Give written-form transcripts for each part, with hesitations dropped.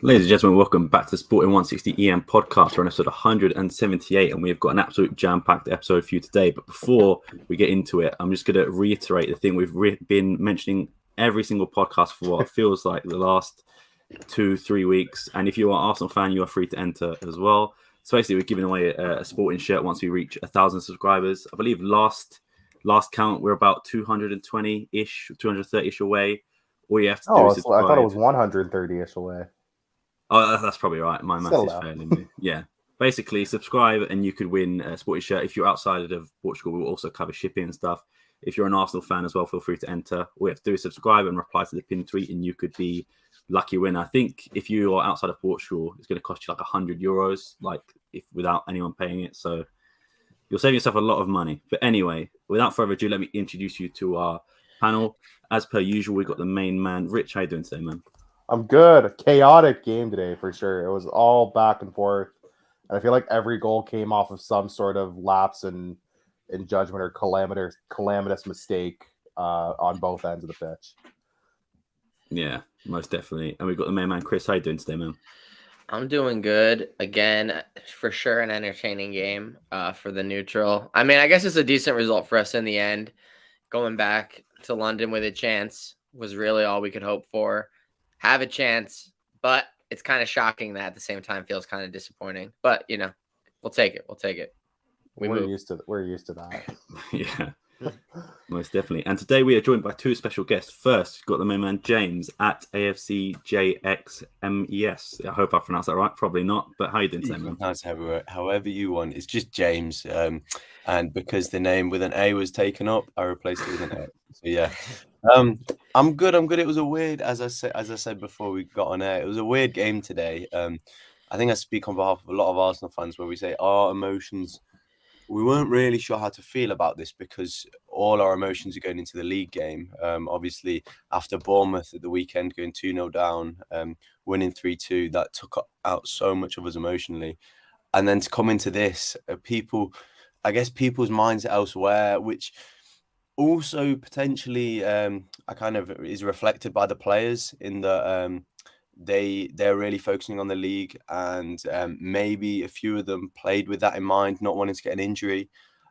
Ladies and gentlemen, welcome back to the SPORTING160EN podcast. We're on episode 178, and we've got an absolute jam-packed episode for you today. But before we get into it, I'm just going to reiterate the thing we've been mentioning every single podcast for what feels like the last 2-3 weeks. And if you are an Arsenal fan, you are free to enter as well. So basically, we're giving away a sporting shirt once we reach 1,000 subscribers. I believe last count, we're about 220-ish, 230-ish away. All you have to do is subscribe. I thought it was 130-ish away. Oh, that's probably right. My math is failing me. Yeah. Basically, subscribe and you could win a sporty shirt. If you're outside of Portugal, we'll also cover shipping and stuff. If you're an Arsenal fan as well, feel free to enter. All you have to do is subscribe and reply to the pinned tweet, and you could be lucky winner. I think if you are outside of Portugal, it's going to cost you like €100, like if without anyone paying it. So you're saving yourself a lot of money. But anyway, without further ado, let me introduce you to our panel. As per usual, we've got the main man. Rich, how you doing today, man? I'm good. A chaotic game today for sure. It was all back and forth. And I feel like every goal came off of some sort of lapse in judgment or calamitous mistake on both ends of the pitch. Yeah, most definitely. And we've got the main man, Chris. How you doing today, man? I'm doing good. Again, for sure an entertaining game for the neutral. I mean, I guess it's a decent result for us in the end. Going back to London with a chance was really all we could hope for. Have a chance, but it's kind of shocking that at the same time feels kind of disappointing. But, you know, we'll take it. We're used to that. Yeah, most definitely. And today we are joined by two special guests. First, we've got the main man, James, at AFCJXMES. I hope I pronounced that right. Probably not. But how are you doing today, man? Pronounce however you want. It's just James. And because the name with an A was taken up, I replaced it with an A. So, yeah. I'm good. It was a weird, as I said before we got on air, it was a weird game today. I think I speak on behalf of a lot of Arsenal fans where we say our emotions, we weren't really sure how to feel about this because all our emotions are going into the league game. Obviously, after Bournemouth at the weekend going 2-0 down, winning 3-2, that took out so much of us emotionally. And then to come into this, people's minds are elsewhere, which also potentially is reflected by the players in that they're really focusing on the league, and maybe a few of them played with that in mind, not wanting to get an injury.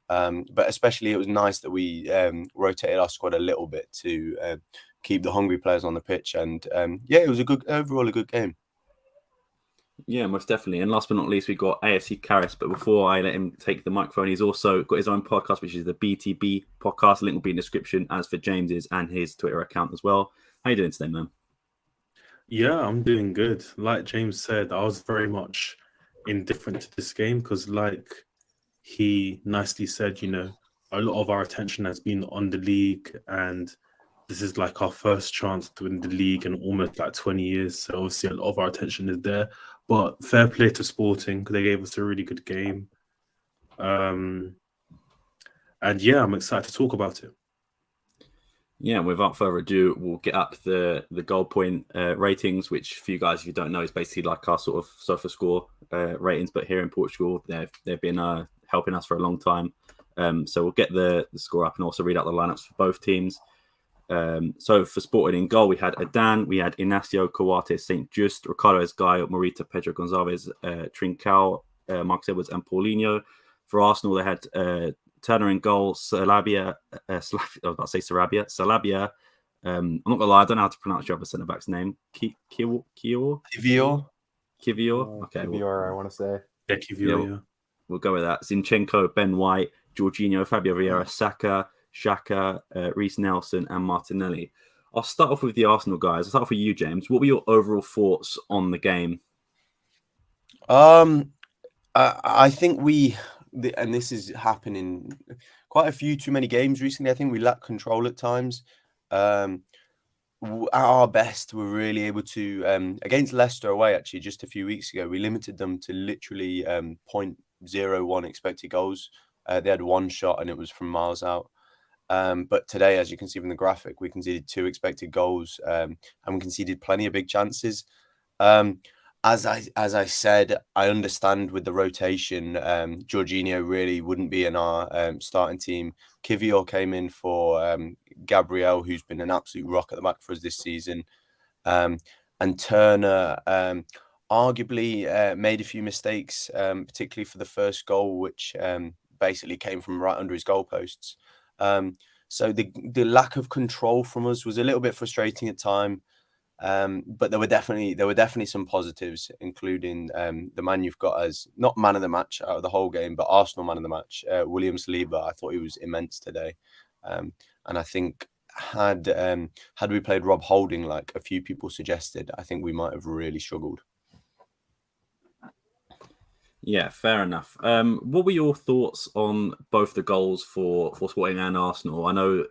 But especially it was nice that we rotated our squad a little bit to keep the hungry players on the pitch. And it was a good game. Yeah, most definitely. And last but not least, we got AFC Karras. But before I let him take the microphone, he's also got his own podcast, which is the BTB podcast. Link will be in the description, as for James's and his Twitter account as well. How you doing today, man? Yeah, I'm doing good. Like James said, I was very much indifferent to this game because, like he nicely said, you know, a lot of our attention has been on the league, and this is like our first chance to win the league in almost like 20 years. So obviously a lot of our attention is there. But fair play to Sporting, because they gave us a really good game. And yeah, I'm excited to talk about it. Yeah, without further ado, we'll get up the goal point ratings, which for you guys, if you don't know, is basically like our sort of sofa score ratings. But here in Portugal, they've been helping us for a long time. So we'll get the score up and also read out the lineups for both teams. So for Sporting in goal, we had Adan, we had Inacio, Coates, St. Just, Ricardo Esgaio, Morita, Pedro Gonçalves, Trincao, Marcus Edwards, and Paulinho. For Arsenal, they had Turner in goal, Sarabia. Sarabia. I'm not gonna lie, I don't know how to pronounce your other centre back's name. Kivior. Okay, Kivior, I want to say. Yeah, Kivior. Yeah. We'll go with that. Zinchenko, Ben White, Jorginho, Fabio Vieira, Saka, Xhaka, Reece Nelson, and Martinelli. I'll start off with the Arsenal guys. I'll start off with you, James. What were your overall thoughts on the game? I think and this is happening quite a few too many games recently. I think we lack control at times. At our best, we're really able to, against Leicester away, actually, just a few weeks ago, we limited them to literally 0.01 expected goals. They had one shot and it was from miles out. But today, as you can see from the graphic, we conceded 2 expected goals and we conceded plenty of big chances. As I said, I understand with the rotation, Jorginho really wouldn't be in our starting team. Kivior came in for Gabriel, who's been an absolute rock at the back for us this season. And Turner, arguably made a few mistakes, particularly for the first goal, which basically came from right under his goalposts. So the lack of control from us was a little bit frustrating at time. But there were definitely some positives, including the man you've got as not man of the match out of the whole game, but Arsenal man of the match, William Saliba. I thought he was immense today, and I think had we played Rob Holding like a few people suggested, I think we might have really struggled. Yeah, fair enough. What were your thoughts on both the goals for Sporting and Arsenal? I know,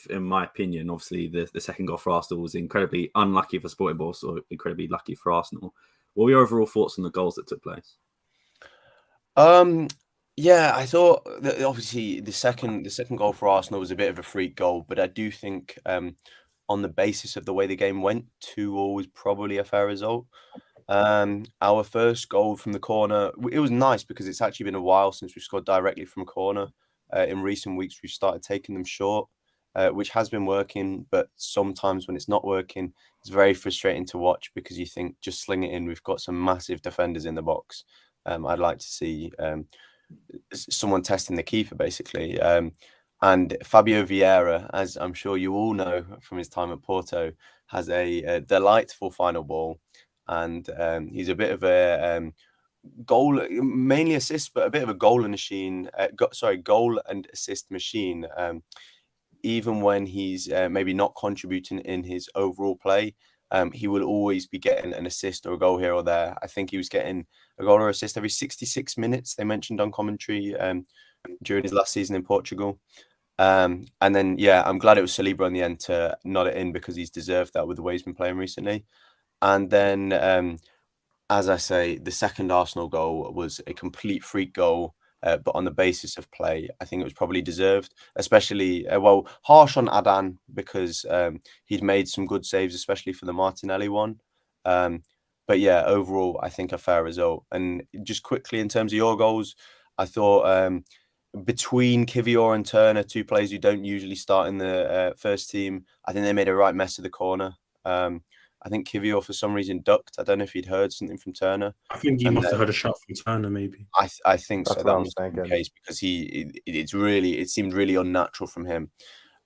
in my opinion, obviously the second goal for Arsenal was incredibly unlucky for Sporting, but also incredibly lucky for Arsenal. What were your overall thoughts on the goals that took place? Yeah, I thought that obviously the second goal for Arsenal was a bit of a freak goal, but I do think on the basis of the way the game went, 2-2 was probably a fair result. Our first goal from the corner, it was nice because it's actually been a while since we've scored directly from a corner. In recent weeks, we've started taking them short, which has been working, but sometimes when it's not working, it's very frustrating to watch because you think, just sling it in. We've got some massive defenders in the box. I'd like to see someone testing the keeper, basically. And Fabio Vieira, as I'm sure you all know from his time at Porto, has a delightful final ball. And he's a bit of a goal, mainly assists, but a bit of a goal and assist machine. Even when he's maybe not contributing in his overall play, he will always be getting an assist or a goal here or there. I think he was getting a goal or assist every 66 minutes, they mentioned on commentary during his last season in Portugal. And then, yeah, I'm glad it was Saliba in the end to nod it in because he's deserved that with the way he's been playing recently. And then, as I say, the second Arsenal goal was a complete freak goal, but on the basis of play, I think it was probably deserved, especially, harsh on Adan because he'd made some good saves, especially for the Martinelli one. But yeah, overall, I think a fair result. And just quickly, in terms of your goals, I thought between Kivior and Turner, two players who don't usually start in the first team, I think they made a right mess of the corner. I think Kivior, for some reason, ducked. I don't know if he'd heard something from Turner. I think he must have heard a shot from Turner, maybe. I think That's so. what I That was must be the thinking. case because it seemed really unnatural from him.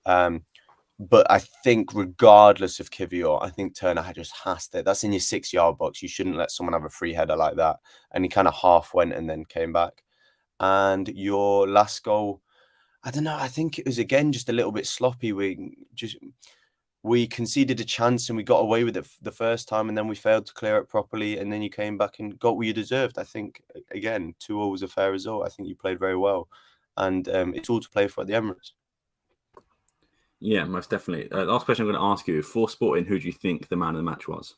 But I think regardless of Kivior, I think Turner just has to. That's in your 6-yard box. You shouldn't let someone have a free header like that. And he kind of half went and then came back. And your last goal, I don't know. I think it was again just a little bit sloppy. We conceded a chance and we got away with it the first time, and then we failed to clear it properly. And then you came back and got what you deserved. I think again, 2-2 was a fair result. I think you played very well, and it's all to play for at the Emirates. Yeah, most definitely. Last question I'm going to ask you: for Sporting, who do you think the man of the match was?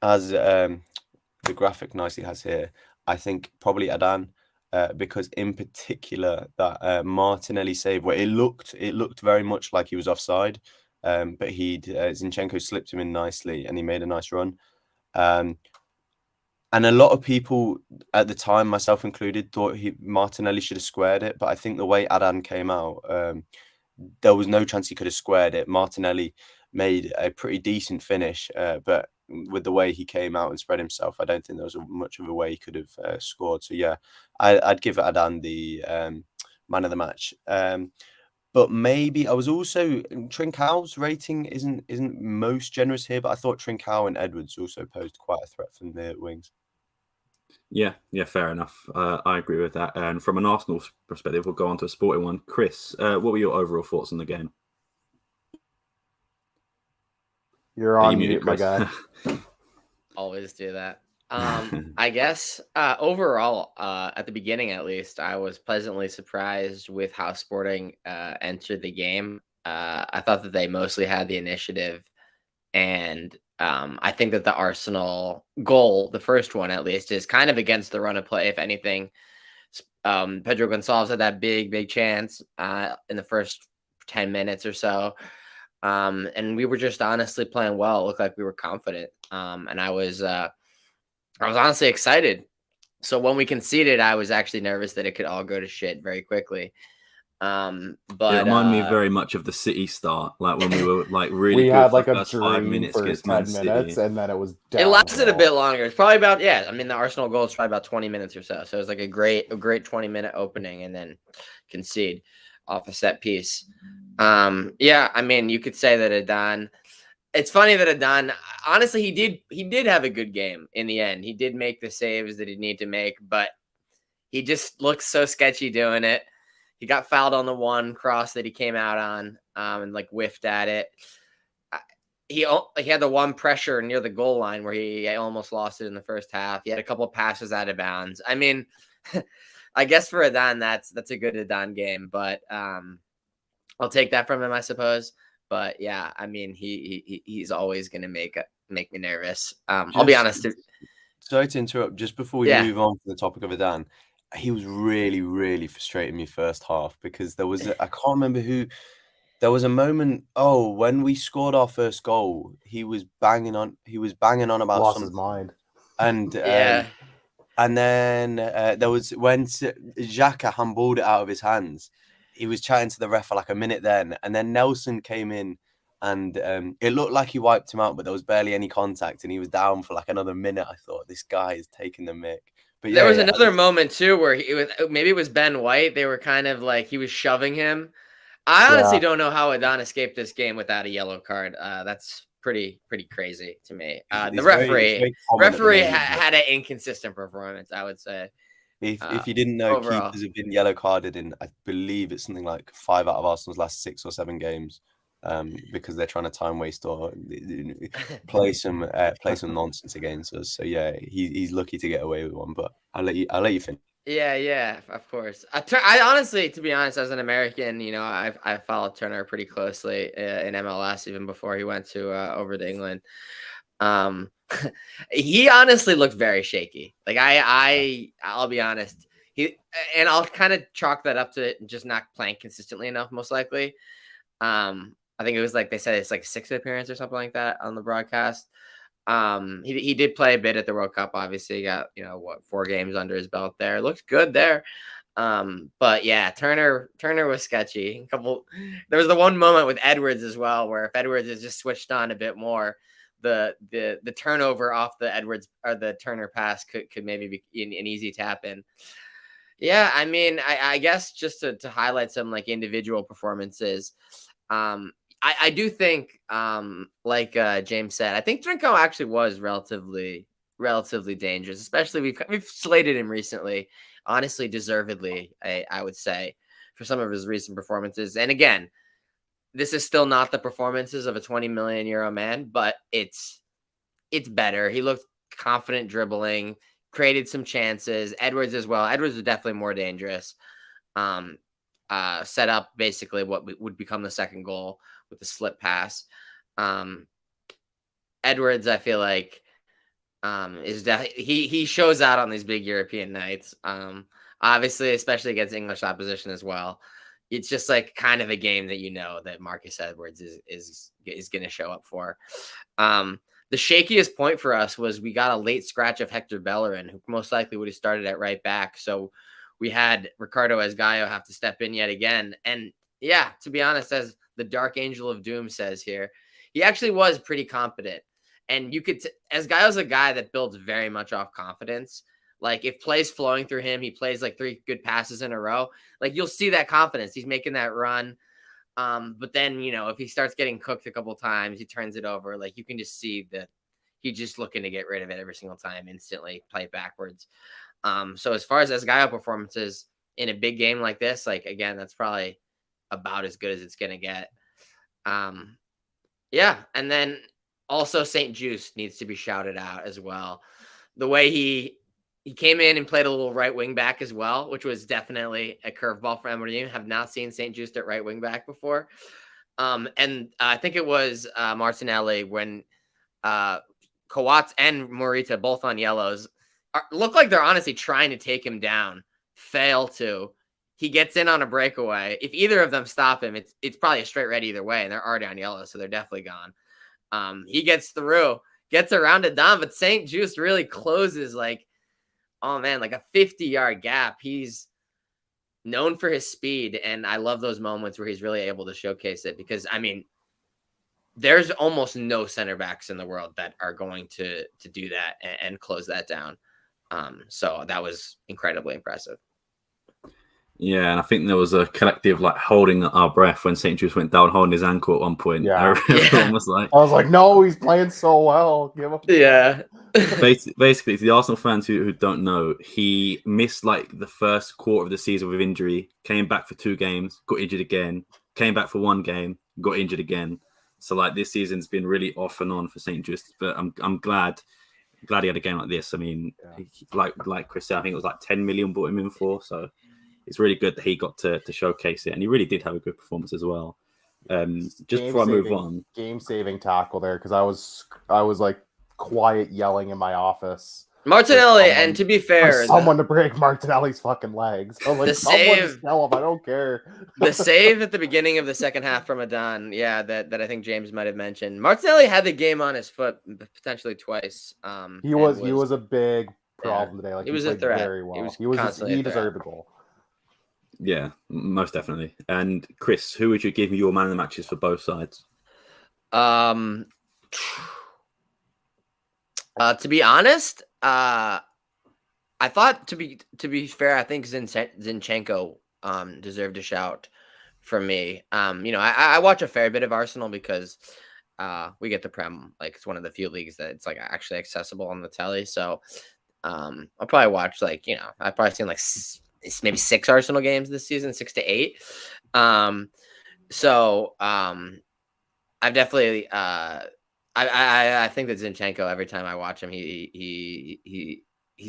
As the graphic nicely has here, I think probably Adan, because in particular that Martinelli save where it looked very much like he was offside, but Zinchenko slipped him in nicely and he made a nice run. And a lot of people at the time, myself included, thought Martinelli should have squared it, but I think the way Adan came out, there was no chance he could have squared it. Martinelli made a pretty decent finish, but with the way he came out and spread himself, I don't think there was much of a way he could have scored. So yeah, I'd give Adan the man of the match. But maybe I was also Trincão's rating isn't most generous here, but I thought Trincão and Edwards also posed quite a threat from the wings. Yeah, fair enough. I agree with that. And from an Arsenal perspective, we'll go on to a Sporting one. Chris, what were your overall thoughts on the game? You're on mute, my guy. Always do that. I guess overall, at the beginning at least, I was pleasantly surprised with how Sporting entered the game. I thought that they mostly had the initiative, and I think that the Arsenal goal, the first one at least, is kind of against the run of play. If anything, Pedro Gonçalves had that big chance in the first 10 minutes or so. And we were just honestly playing well. It looked like we were confident. And I was honestly excited. So when we conceded, I was actually nervous that it could all go to shit very quickly. But it reminded me very much of the City start, like when we were like really We good had for like the a first 5 dream minutes for against 10 Man City. minutes, and then it was it lasted a downhill. bit longer. It's probably about, I mean, the Arsenal goal is probably about 20 minutes or so. So it was like a great 20-minute opening and then concede off a set piece. Yeah, I mean, you could say that Adan. It's funny that Adan, honestly, he did have a good game in the end. He did make the saves that he needed to make, but he just looks so sketchy doing it. He got fouled on the one cross that he came out on, and like whiffed at it. He had the one pressure near the goal line where he almost lost it in the first half. He had a couple of passes out of bounds. I mean, I guess for Adan, that's a good Adan game, but I'll take that from him, I suppose. But yeah, I mean, he's always going to make me nervous. I'll be honest. Sorry to interrupt. Just before we move on to the topic of Adan, he was really, really frustrating me first half because there was I can't remember who. There was a moment. Oh, when we scored our first goal, he was banging on about Lost something. his mind. And Yeah. And then there was when Xhaka handballed it out of his hands. He was chatting to the ref for like a minute then, and then Nelson came in, and it looked like he wiped him out, but there was barely any contact, and he was down for like another minute. I thought this guy is taking the mick. But there was another moment too where maybe it was Ben White. They were kind of like he was shoving him. I honestly don't know how Adan escaped this game without a yellow card. That's pretty crazy to me. The referee had an inconsistent performance, I would say. If you didn't know, overall. keepers have been yellow carded in, I believe it's something like 5 out of Arsenal's last 6 or 7 games, because they're trying to time waste or play some nonsense against us. So yeah, he's lucky to get away with one. But I'll let you finish. Yeah, of course. I honestly, to be honest, as an American, I followed Turner pretty closely in MLS even before he went to over to England. He honestly looked very shaky. Like I'll be honest. And I'll kind of chalk that up to just not playing consistently enough, most likely. I think it was like they said it's like 6th appearance or something like that on the broadcast. He did play a bit at the World Cup. Obviously, he got 4 games under his belt there. Looked good there. But yeah, Turner was sketchy. There was the one moment with Edwards as well, where if Edwards is just switched on a bit more, the turnover off the Edwards or the Turner pass could maybe be an easy tap in. Yeah, I mean, I guess just to highlight some like individual performances. I do think, like James said, I think Trinko actually was relatively dangerous. Especially we've slated him recently, honestly, deservedly. I would say for some of his recent performances. And again, this is still not the performances of a 20 million euro man, but it's better. He looked confident dribbling, created some chances. Edwards as well. Edwards was definitely more dangerous. Set up basically what would become the second goal with the slip pass. Edwards, I feel like, is he shows out on these big European nights. Obviously, especially against English opposition as well. It's just like kind of a game that that Marcus Edwards is going to show up for. The shakiest point for us was we got a late scratch of Hector Bellerin, who most likely would have started at right back. So we had Ricardo Esgaio have to step in yet again. And yeah, to be honest, as the Dark Angel of Doom says here, he actually was pretty competent. And you could, Esgaio's a guy that builds very much off confidence. Like if plays flowing through him, he plays like 3 good passes in a row. Like you'll see that confidence. He's making that run. But then, if he starts getting cooked a couple times, he turns it over. Like you can just see that he's just looking to get rid of it every single time, instantly play it backwards. So as far as Esgaio performances in a big game like this, like again, that's probably about as good as it's going to get. Yeah. And then also St. Just needs to be shouted out as well. The way he came in and played a little right wing back as well, which was definitely a curveball for Emery. Have not seen St. Just at right wing back before. And I think it was Martinelli when Coates and Morita, both on yellows, look like they're honestly trying to take him down, fail to. He gets in on a breakaway. If either of them stop him, it's probably a straight red either way, and they're already on yellow, so they're definitely gone. He gets through, gets around it down, but St. Just really closes like, oh man, like a 50-yard gap. He's known for his speed, and I love those moments where he's really able to showcase it because, I mean, there's almost no center backs in the world that are going to do that and close that down. So that was incredibly impressive. Yeah, and I think there was a collective like holding our breath when St. Just went down holding his ankle at one point. Yeah. Everyone was like, I was like, no, he's playing so well. Give him. Yeah. Basically, to the Arsenal fans who don't know, he missed like the first quarter of the season with injury, came back for 2 games, got injured again, came back for 1 game, got injured again. So like this season's been really off and on for St. Just, but I'm glad he had a game like this. I mean, like Chris said, I think it was like 10 million bought him in for, so it's really good that he got to showcase it, and he really did have a good performance as well. Just before I move on, game-saving tackle there because I was like quiet yelling in my office. Martinelli, and to be fair, someone to break Martinelli's fucking legs. I was like, someone just tell him, I don't care. The save at the beginning of the second half from Adon, that I think James might have mentioned. Martinelli had the game on his foot potentially twice. He was a big problem today. Like he was played a threat. very well. He deserved a goal. Yeah, most definitely. And Chris, who would you give your man of the matches for both sides? To be honest, I thought to be fair, I think Zinchenko deserved a shout from me. I watch a fair bit of Arsenal because we get the Prem. Like it's one of the few leagues that it's like actually accessible on the telly. So I'll probably watch I've probably seen it's maybe 6 Arsenal games this season, 6 to 8. I've definitely I think that Zinchenko, every time I watch him, he's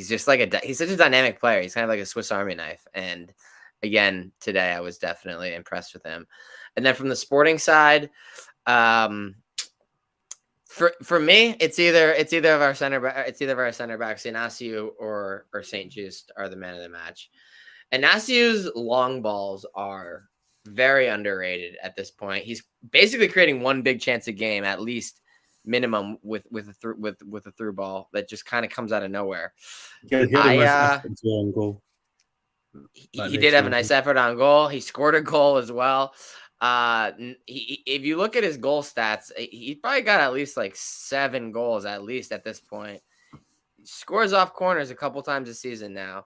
just like he's such a dynamic player. He's kind of like a Swiss Army knife. And again, today I was definitely impressed with him. And then from the Sporting side, for me, it's either of our center backs, Inacio or St. Just are the man of the match. Inaciu's long balls are very underrated at this point. He's basically creating one big chance a game, at least minimum, with a through ball that just kind of comes out of nowhere. Yeah, he had a nice effort on goal. He did have a nice effort on goal. He scored a goal as well. If you look at his goal stats, he probably got at least like 7 goals at least at this point. He scores off corners a couple times this season now.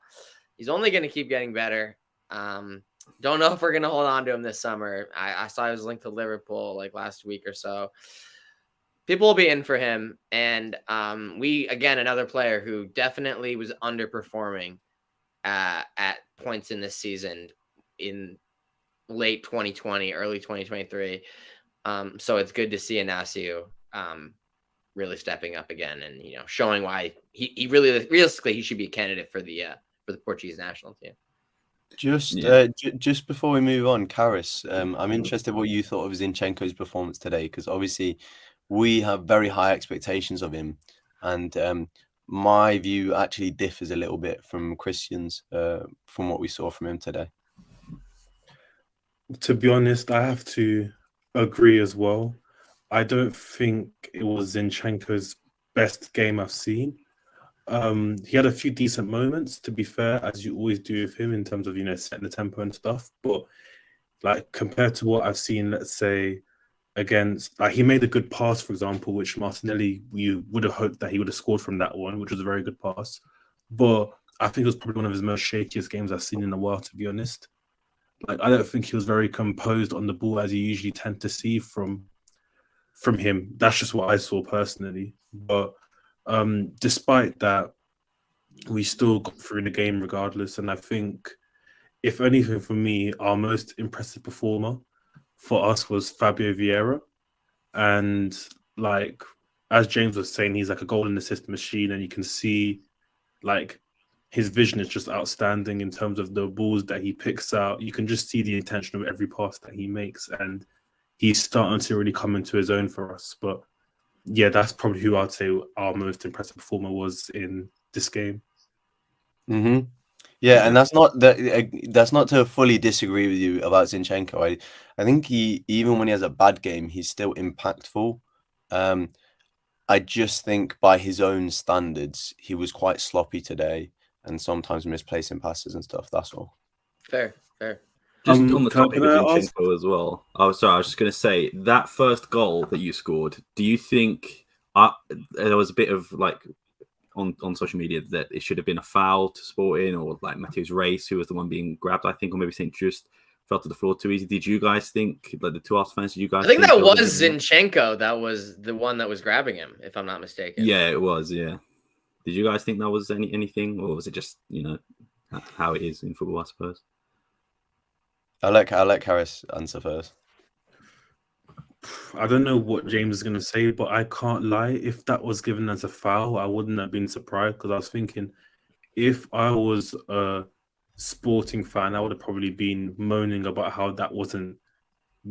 He's only going to keep getting better. Don't know if we're going to hold on to him this summer. I saw he was linked to Liverpool like last week or so. People will be in for him. And another player who definitely was underperforming at points in this season in late 2020, early 2023. So it's good to see Inacio really stepping up again and, showing why he really realistically he should be a candidate for the Portuguese national team. Just before we move on, Karis, I'm interested what you thought of Zinchenko's performance today, because obviously we have very high expectations of him, and my view actually differs a little bit from Christian's from what we saw from him today. To be honest, I have to agree as well. I don't think it was Zinchenko's best game I've seen. He had a few decent moments, to be fair, as you always do with him in terms of, setting the tempo and stuff. But like compared to what I've seen, let's say against, he made a good pass, for example, which Martinelli, you would have hoped that he would have scored from that one, which was a very good pass. But I think it was probably one of his most shakiest games I've seen in a while, to be honest. Like, I don't think he was very composed on the ball as you usually tend to see from him. That's just what I saw personally. But despite that, we still got through the game regardless. And I think, if anything, for me, our most impressive performer for us was Fabio Vieira. And like, as James was saying, he's like a goal and assist machine, and you can see like his vision is just outstanding in terms of the balls that he picks out. You can just see the intention of every pass that he makes, and he's starting to really come into his own for us. But yeah, that's probably who I'd say our most impressive performer was in this game. Mm-hmm. Yeah, and that's not to fully disagree with you about Zinchenko. I think he, even when he has a bad game, he's still impactful. I just think by his own standards, he was quite sloppy today and sometimes misplacing passes and stuff. That's all. Fair. Fair. Just on the can topic of I ask? Zinchenko as well. Oh, sorry, I was just going to say that first goal that you scored. Do you think there was a bit of like on social media that it should have been a foul to Sporting, or like Matthews Race, who was the one being grabbed, I think, or maybe St. Just fell to the floor too easy? Did you guys think, like the two Arsenal fans, did you guys I think that there was a bit of- Zinchenko. That was the one that was grabbing him, if I'm not mistaken. Yeah, it was. Yeah. Did you guys think that was anything, or was it just how it is in football, I suppose? I'll let Harris answer first. I don't know what James is going to say, but I can't lie. If that was given as a foul, I wouldn't have been surprised, because I was thinking if I was a Sporting fan, I would have probably been moaning about how that wasn't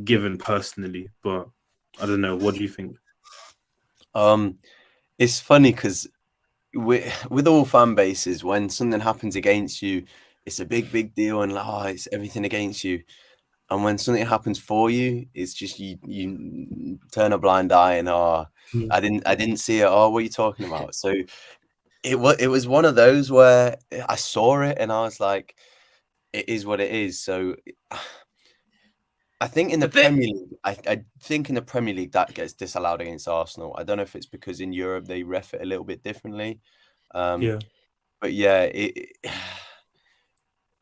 given personally. But I don't know. What do you think? It's funny because with all fan bases, when something happens against you, it's a big deal, and it's everything against you. And when something happens for you, it's just you turn a blind eye and I didn't see it. Oh, what are you talking about? So it was one of those where I saw it and I was like, it is what it is. So I think in the Premier League, I think in the Premier League that gets disallowed against Arsenal. I don't know if it's because in Europe they ref it a little bit differently. Yeah. But yeah,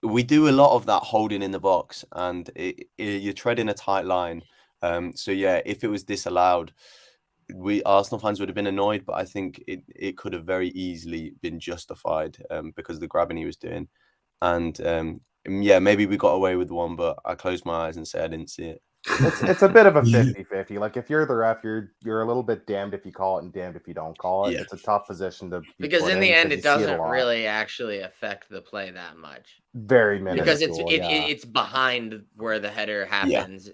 we do a lot of that holding in the box, and you're treading a tight line. So yeah, if it was disallowed, we Arsenal fans would have been annoyed, but I think it could have very easily been justified because of the grabbing he was doing. And yeah, maybe we got away with one, but I closed my eyes and said I didn't see it. It's a bit of a 50-50. Like if you're the ref, you're a little bit damned if you call it and damned if you don't call it. Yeah. It's a tough position to be Because put in the end, because it you see a doesn't lot. really actually affect the play that much. Very minuscule. Because yeah. it's behind where the header happens.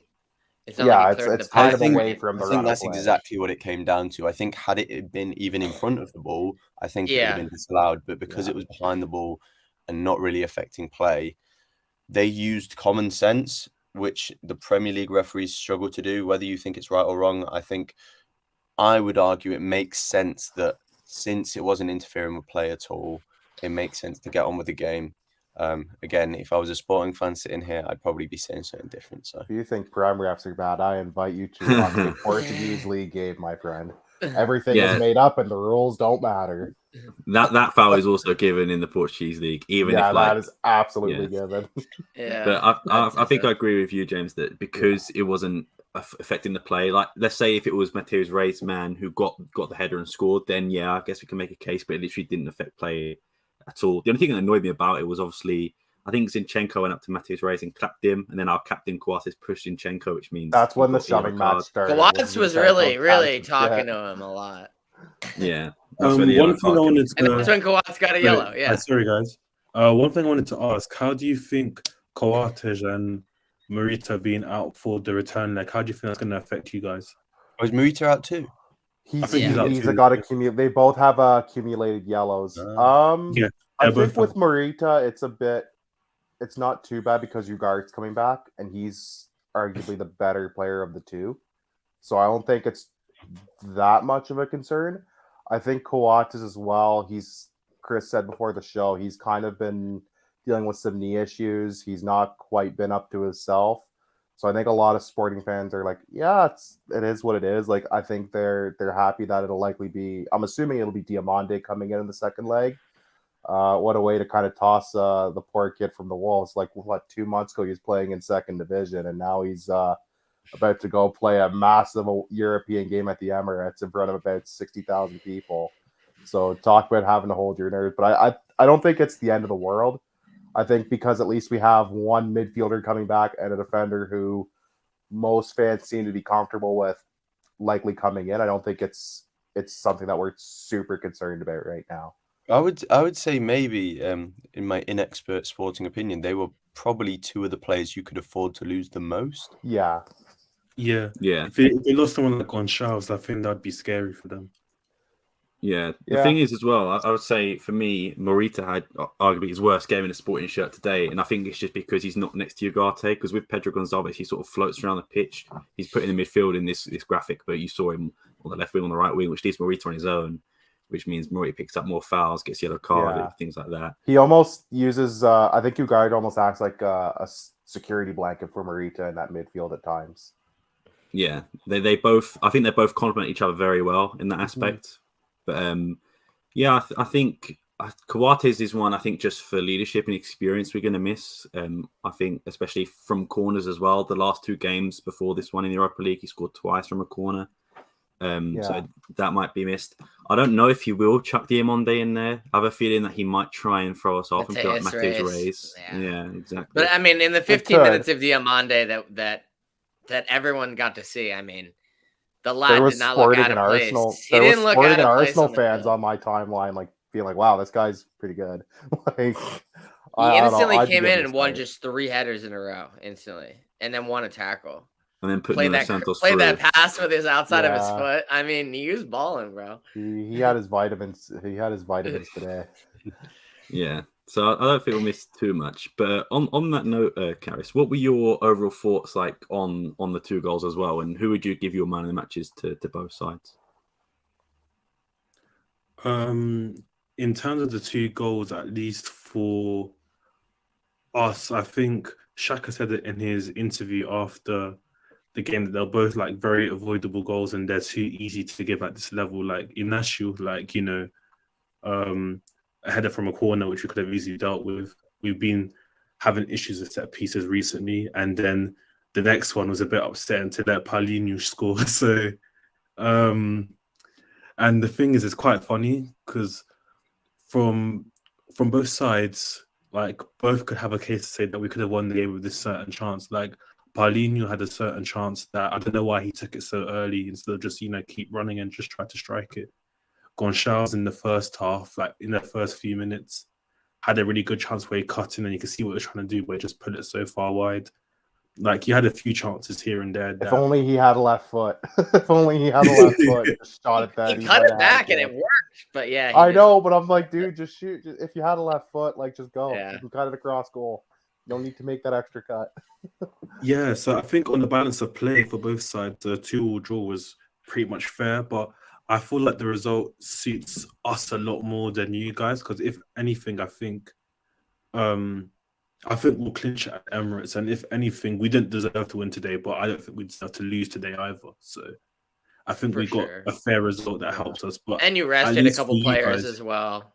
It's not Yeah, like it's cleared the kind path. of away from the I think run of that's play. exactly what it came down to. I think had it been even in front of the ball, I think it would have Yeah. been disallowed. But because it was behind the ball and not really affecting play, they used common sense, which the Premier League referees struggle to do. Whether you think it's right or wrong, I would argue it makes sense that since it wasn't interfering with play at all, it makes sense to get on with the game. Again, if I was a Sporting fan sitting here, I'd probably be saying something different. So If you think prime refs are bad, I invite you to watch the Portuguese league game, my friend. Everything is made up and the rules don't matter. That foul is also given in the Portuguese league, even if that is absolutely given. Yeah. But I think I agree with you, James, that because it wasn't affecting the play, like let's say if it was Matthews Ray's man who got the header and scored, then yeah, I guess we can make a case, but it literally didn't affect play at all. The only thing that annoyed me about it was obviously I think Zinchenko went up to Matthews Reyes and clapped him, and then our captain Coates pushed Zinchenko, which means that's when the shoving match started. Coates was really talking to him a lot. Yeah. One thing I wanted to, and that's when Coates got a yellow. Yeah. Sorry, guys. One thing I wanted to ask: how do you think Coates and Morita being out for the return leg? How do you think that's going to affect you guys? Was Morita out too? He's got accumulated. They both have accumulated yellows. Yeah, I think with Morita, it's not too bad because Ugard's coming back, and he's arguably the better player of the two. So I don't think it's that much of a concern. I think Coates as well. Chris said before the show, he's kind of been dealing with some knee issues. He's not quite been up to himself. So I think a lot of Sporting fans are like, yeah, it is what it is. Like I think they're happy that it'll likely be. I'm assuming it'll be Diamande coming in the second leg. What a way to kind of toss the poor kid from the Wolves. Like 2 months ago, he was playing in second division, and now he's about to go play a massive European game at the Emirates in front of about 60,000 people. So talk about having to hold your nerves. But I don't think it's the end of the world. I think because at least we have one midfielder coming back and a defender who most fans seem to be comfortable with likely coming in. I don't think it's something that we're super concerned about right now. I would say maybe, in my inexpert sporting opinion, they were probably two of the players you could afford to lose the most. Yeah. If they lost someone like Gonçalves, I think that'd be scary for them. Yeah. The thing is as well, I would say for me, Morita had arguably his worst game in a Sporting shirt today, and I think it's just because he's not next to Ugarte. Because with Pedro Gonçalves, he sort of floats around the pitch. He's put in the midfield in this graphic, but you saw him on the left wing, on the right wing, which leaves Morita on his own. which means Murray picks up more fouls, gets yellow carded, things like that. He almost uses, I think Ugarte almost acts like a security blanket for Morita in that midfield at times. Yeah, they both, I think they both complement each other very well in that aspect. But I think Coates is one, I think, just for leadership and experience we're going to miss. I think especially from corners as well. The last 2 games before this one in the Europa League, he scored twice from a corner. So that might be missed. I don't know if he will chuck Diamonde in there. I have a feeling that he might try and throw us off and feel like Mateus Reis. Yeah, exactly. But I mean, in the 15 minutes of Diamonde that everyone got to see, I mean, the lad did not look out of place. He didn't look out of place. Arsenal fans on my timeline like being like, "Wow, this guy's pretty good." Like, he instantly came in and won just 3 headers in a row instantly, and then won a tackle. And then played that pass with his outside of his foot. I mean, he was balling, bro. He had his vitamins. He had his vitamins today. Yeah. So I don't think we'll miss too much. But on that note, Karis, what were your overall thoughts like on the 2 goals as well? And who would you give your man of the matches to both sides? In terms of the 2 goals, at least for us, I think Xhaka said it in his interview after the game that they're both like very avoidable goals and they're too easy to give at this level. Like Inacio, like, a header from a corner, which we could have easily dealt with. We've been having issues with set pieces recently. And then the next one was a bit upsetting to let Paulinho score. So, and the thing is, it's quite funny because from both sides, like both could have a case to say that we could have won the game with this certain chance. Like Paulinho had a certain chance that I don't know why he took it so early instead of just, keep running and just try to strike it. Gonçalves in the first half, like in the first few minutes, had a really good chance where he cut in and you can see what he was trying to do, but he just put it so far wide. Like, you had a few chances here and there. If only he had a left foot. If only he had a left foot. Just shot at that. He cut it back and it worked. But yeah. I know, but I'm like, dude, just shoot. If you had a left foot, like, just go. Yeah. You can cut it across goal. You don't need to make that extra cut. Yeah, so I think on the balance of play for both sides, the 2-2 draw was pretty much fair, but I feel like the result suits us a lot more than you guys, because if anything, I think we'll clinch at Emirates, and if anything, we didn't deserve to win today, but I don't think we deserve to lose today either. So I think we got a fair result that helps us. But and you rested a couple players as well,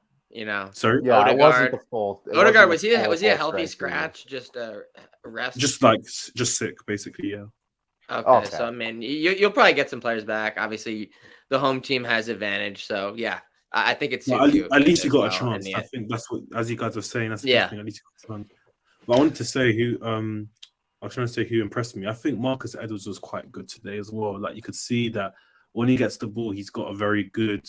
Sorry, yeah, Odegaard. It wasn't the full. Odegaard, was he a healthy scratch? Just a rest? Just sick, basically. Yeah. Okay, so I mean, you'll probably get some players back. Obviously, the home team has advantage, so yeah, I think it's at least you got a chance. I think that's what, as you guys are saying, that's the thing. At least you got a chance. But I wanted to say I was trying to say who impressed me. I think Marcus Edwards was quite good today as well. Like, you could see that when he gets the ball, he's got a very good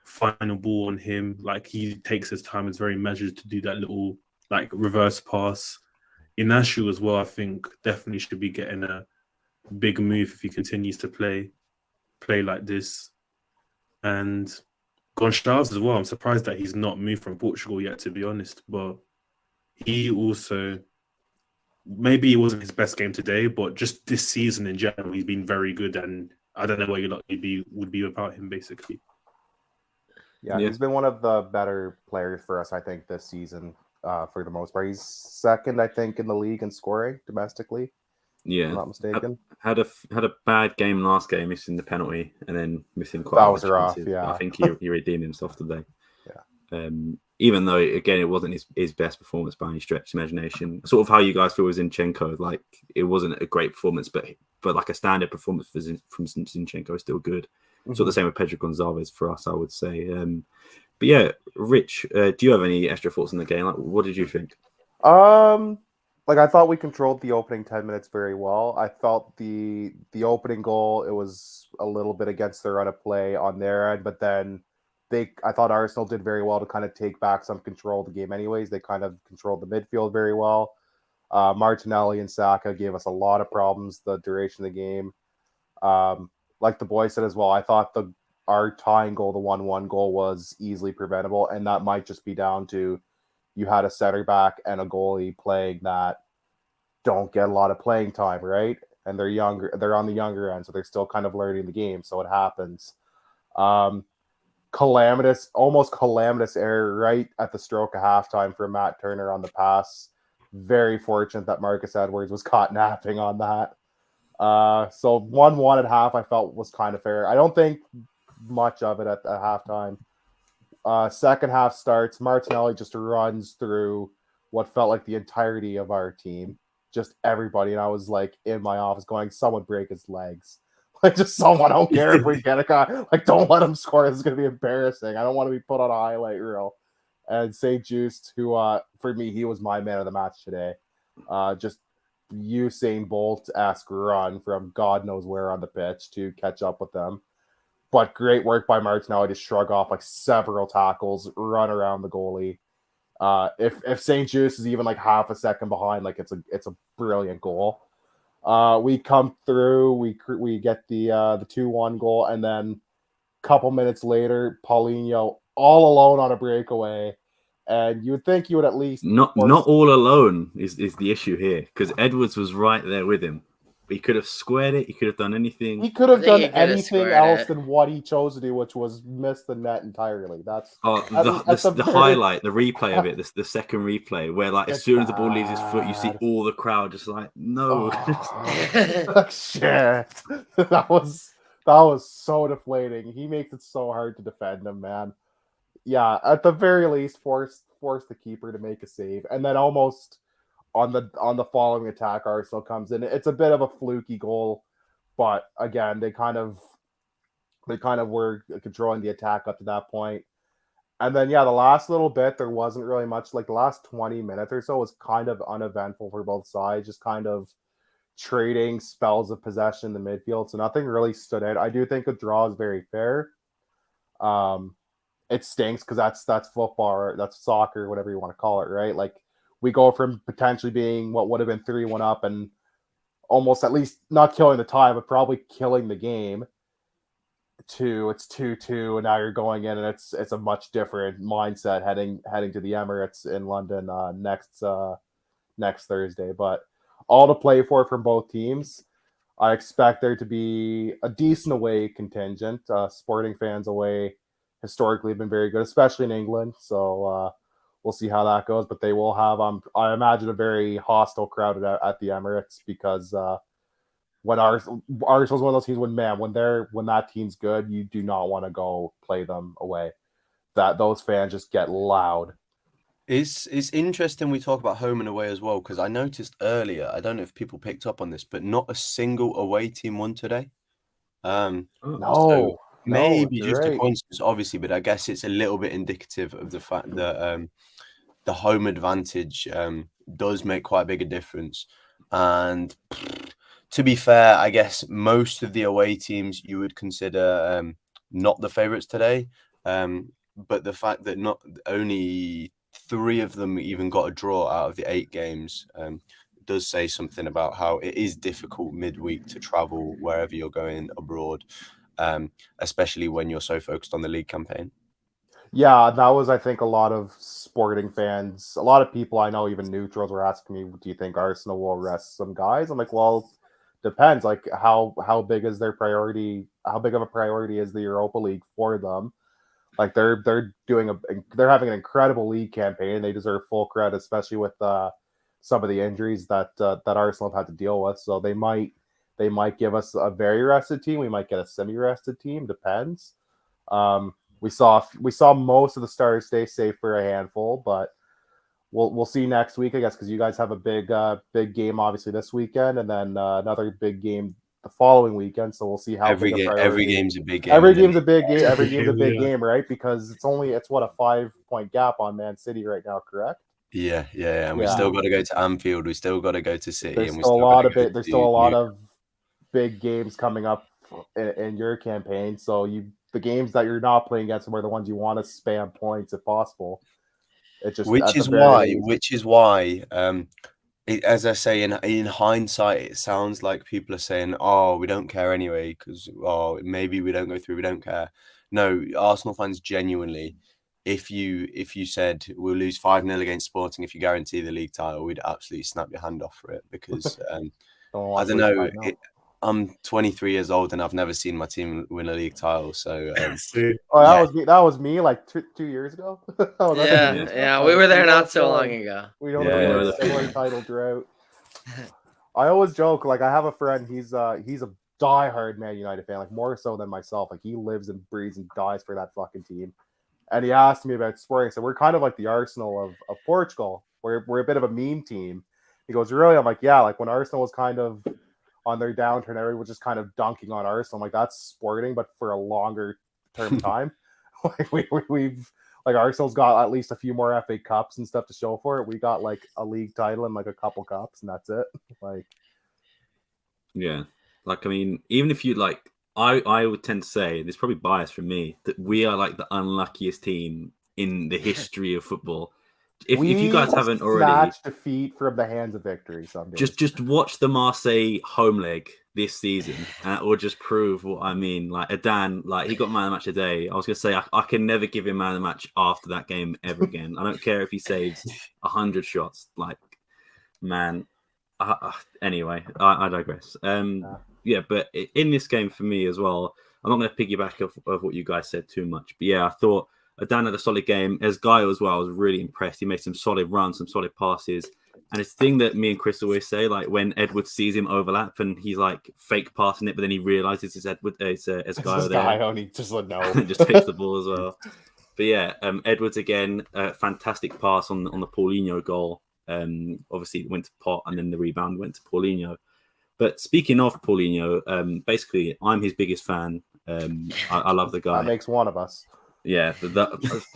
final ball on him. Like, he takes his time, is very measured to do that little like reverse pass. Inacio as well, I think definitely should be getting a big move if he continues to play like this. And Gonçalves as well, I'm surprised that he's not moved from Portugal yet, to be honest. But he also, maybe it wasn't his best game today, but just this season in general, he's been very good. And I don't know where you would be without him, basically. Yeah, he's been one of the better players for us, I think, this season for the most part. He's second, I think, in the league in scoring domestically. Yeah, if I'm not mistaken. Had a bad game last game, missing the penalty, and then missing quite a lot of chances. Yeah, I think he redeemed himself today. Yeah. Even though, again, it wasn't his best performance by any stretch of imagination. Sort of how you guys feel with Zinchenko. Like, it wasn't a great performance, but like a standard performance from Zinchenko is still good. Mm-hmm. Sort of the same with Pedro Gonçalves for us, I would say. But yeah, Rich, do you have any extra thoughts on the game? Like, what did you think? Like, I thought we controlled the opening 10 minutes very well. I felt the opening goal, it was a little bit against the run of play on their end, but then I thought Arsenal did very well to kind of take back some control of the game anyways. They kind of controlled the midfield very well. Martinelli and Saka gave us a lot of problems the duration of the game. Like the boy said as well, I thought our tying goal, the 1-1 goal, was easily preventable, and that might just be down to you had a center back and a goalie playing that don't get a lot of playing time, right? And they're younger, they're on the younger end, so they're still kind of learning the game, so it happens. almost calamitous error right at the stroke of halftime for Matt Turner on the pass. Very fortunate that Marcus Edwards was caught napping on that. So 1-1 at half I felt was kind of fair. I don't think much of it at halftime. Second half starts, Martinelli just runs through what felt like the entirety of our team, just everybody, and I was like in my office going, someone break his legs. Like, just someone, I don't care if we get a guy, like, don't let him score. This is going to be embarrassing. I don't want to be put on a highlight reel. And St. Just, who, for me, he was my man of the match today. Just Usain Bolt-esque run from God knows where on the pitch to catch up with them. But great work by Martinelli to shrug off like several tackles, run around the goalie. If St. Just is even like half a second behind, like it's a brilliant goal. We come through, we get the 2-1 goal, and then a couple minutes later, Paulinho all alone on a breakaway. And you would think you would at least not all alone is the issue here, because Edwards was right there with him. He could have squared it. He could have done anything. He could have done he could have anything else than what he chose to do, which was miss the net entirely. That's the highlight, the replay of it, the second replay, where like as soon as the ball leaves his foot, you see all the crowd just like, no. Shit. That was so deflating. He makes it so hard to defend him, man. Yeah, at the very least, force the keeper to make a save, and then almost on the following attack, Arsenal comes in. It's a bit of a fluky goal, but again, they kind of were controlling the attack up to that point. And then the last little bit, there wasn't really much. Like the last 20 minutes or so was kind of uneventful for both sides, just kind of trading spells of possession in the midfield. So nothing really stood out. I do think a draw is very fair. It stinks because that's football, or that's soccer, whatever you want to call it, right? Like, we go from potentially being what would have been 3-1 up and almost at least not killing the tie, but probably killing the game, to it's 2-2, and now you're going in, and it's a much different mindset heading to the Emirates in London next Thursday. But all to play for from both teams. I expect there to be a decent away contingent. Sporting fans away historically have been very good, especially in England. So we'll see how that goes, but they will have, I imagine, a very hostile crowd at the Emirates, because when Arsenal's one of those teams when that team's good, you do not want to go play them away. Those fans just get loud. It's interesting we talk about home and away as well, because I noticed earlier, I don't know if people picked up on this, but not a single away team won today. So maybe just a coincidence, obviously, but I guess it's a little bit indicative of the fact that the home advantage does make quite a big difference. And to be fair, I guess most of the away teams you would consider not the favourites today. But the fact that not only 3 of them even got a draw out of the 8 games does say something about how it is difficult midweek to travel wherever you're going abroad, especially when you're so focused on the league campaign. Yeah, that was, I think, a lot of Sporting fans, a lot of people I know, even neutrals, were asking me, do you think Arsenal will rest some guys? I'm like, well, depends. Like, how big is their priority? How big of a priority is the Europa League for them? Like, they're having an incredible league campaign. They deserve full credit, especially with some of the injuries that Arsenal have had to deal with. So they might give us a very rested team. We might get a semi-rested team. Depends. We saw most of the starters stay safe for a handful, but we'll see next week, I guess, because you guys have a big game obviously this weekend, and then another big game the following weekend. So we'll see how every game's a big game. Every game's a big game. Every game's a big game, right? Because it's what, a 5-point gap on Man City right now, correct? Yeah. And we still got to go to Anfield. We still got to go to City. There's and still a lot of big games coming up in your campaign. So the games that you're not playing against them are the ones you want to spam points if possible. Which is why, as I say, in hindsight, it sounds like people are saying, "Oh, we don't care anyway," because maybe we don't go through. We don't care. No, Arsenal fans genuinely, if you said we'll lose 5-0 against Sporting if you guarantee the league title, we'd absolutely snap your hand off for it, because I don't know. I'm 23 years old and I've never seen my team win a league title. So Oh, Yeah. that was me like 2 years ago. Oh, that's Yeah, 2 years ago? yeah, Oh, we were there know not what's so long going- ago. We know Yeah, the yeah. similar title drought. I always joke, like I have a friend, he's a diehard Man United fan, like more so than myself. Like he lives and breathes and dies for that fucking team. And he asked me about Sporting. So we're kind of like the Arsenal of Portugal. We're a bit of a meme team. He goes, really? I'm like, yeah, like when Arsenal was kind of on their downturn, everyone was just kind of dunking on Arsenal. I'm like, that's Sporting, but for a longer term time. Like we've like Arsenal's got at least a few more FA Cups and stuff to show for it. We got like a league title and like a couple cups, and that's it. Like, Yeah. Like, I mean, even if you like, I would tend to say, there's probably bias from me, that we are like the unluckiest team in the history of football. If you guys haven't already, snatched defeat from the hands of victory some days. just watch the Marseille home leg this season, and it will just prove what I mean. Like Adan, like he got man of the match today. I was gonna say I can never give him man of the match after that game ever again. I don't care if he saves 100 shots. Like, man. Anyway, I digress. Yeah, but in this game for me as well, I'm not going to piggyback of what you guys said too much. But yeah, I thought Adan had a solid game. As Guy as well, I was really impressed. He made some solid runs, some solid passes. And it's the thing that me and Chris always say, like when Edward sees him overlap and he's like fake passing it, but then he realizes it's Edward, it's Guy there. And he just like, no. Just takes the ball as well. But yeah, Edwards again, fantastic pass on the Paulinho goal. Obviously it went to Pot and then the rebound went to Paulinho. But speaking of Paulinho, basically I'm his biggest fan. I love the guy. That makes one of us. Yeah,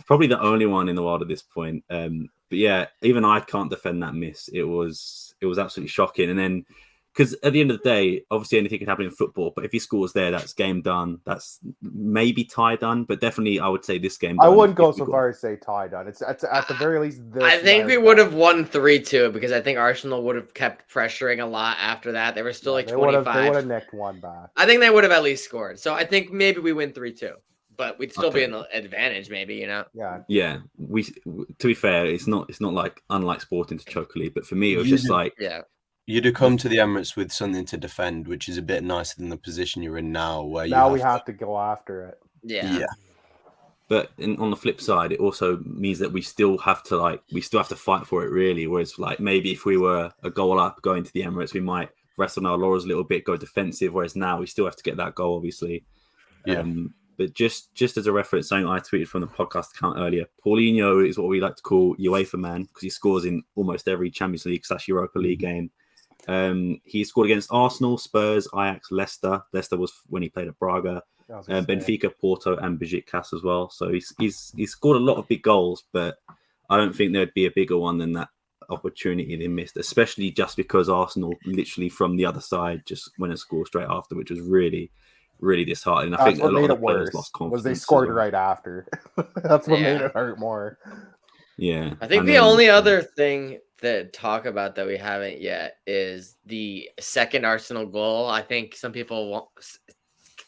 probably the only one in the world at this point. But yeah, even I can't defend that miss. It was absolutely shocking. And then, because at the end of the day, obviously anything can happen in football. But if he scores there, that's game done. That's maybe tie done. But definitely, I would say this game. I wouldn't go so far as say tie done. It's at the very least. I think we would have won 3-2 because I think Arsenal would have kept pressuring a lot after that. They were still like 25. They would have nicked one back. I think they would have at least scored. So I think maybe we win 3-2. But we'd still be in the advantage, maybe, you know. Yeah. To be fair, it's not like unlike Sporting to choke a lead, but for me, it was just like you'd have come to the Emirates with something to defend, which is a bit nicer than the position you're in now, where we have to go after it. Yeah. But on the flip side, it also means that we still have to fight for it, really. Whereas, like maybe if we were a goal up going to the Emirates, we might rest on our laurels a little bit, go defensive. Whereas now we still have to get that goal, obviously. Yeah. But just as a reference, something I tweeted from the podcast account earlier, Paulinho is what we like to call UEFA man because he scores in almost every Champions League / Europa League game. He scored against Arsenal, Spurs, Ajax, Leicester. Leicester was when he played at Braga, Benfica, Porto, and Besiktas as well. So he's scored a lot of big goals, but I don't think there'd be a bigger one than that opportunity they missed, especially just because Arsenal literally from the other side just went and scored straight after, which was really disheartening. I think a lot of the players lost confidence. Was they scored right after. That's what made it hurt more. Yeah. I think the only other thing to talk about that we haven't yet is the second Arsenal goal. I think some people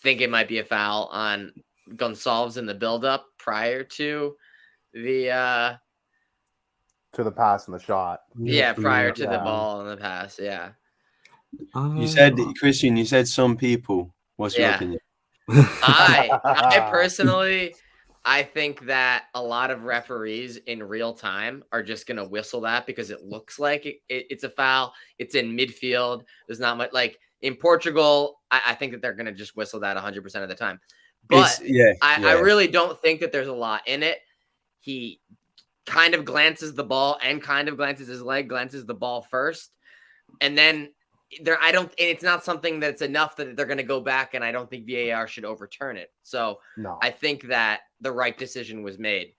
think it might be a foul on Gonçalves in the build-up prior to the pass and the shot. Yeah, prior to the ball and the pass. Yeah. You said, Christian, you said some people. What's your opinion? I personally, I think that a lot of referees in real time are just going to whistle that because it looks like it's a foul. It's in midfield. There's not much like in Portugal. I think that they're going to just whistle that 100% of the time. But I really don't think that there's a lot in it. He kind of glances the ball and kind of glances his leg, glances the ball first. And then it's not something that's enough that they're going to go back, and I don't think VAR should overturn it. So I think that the right decision was made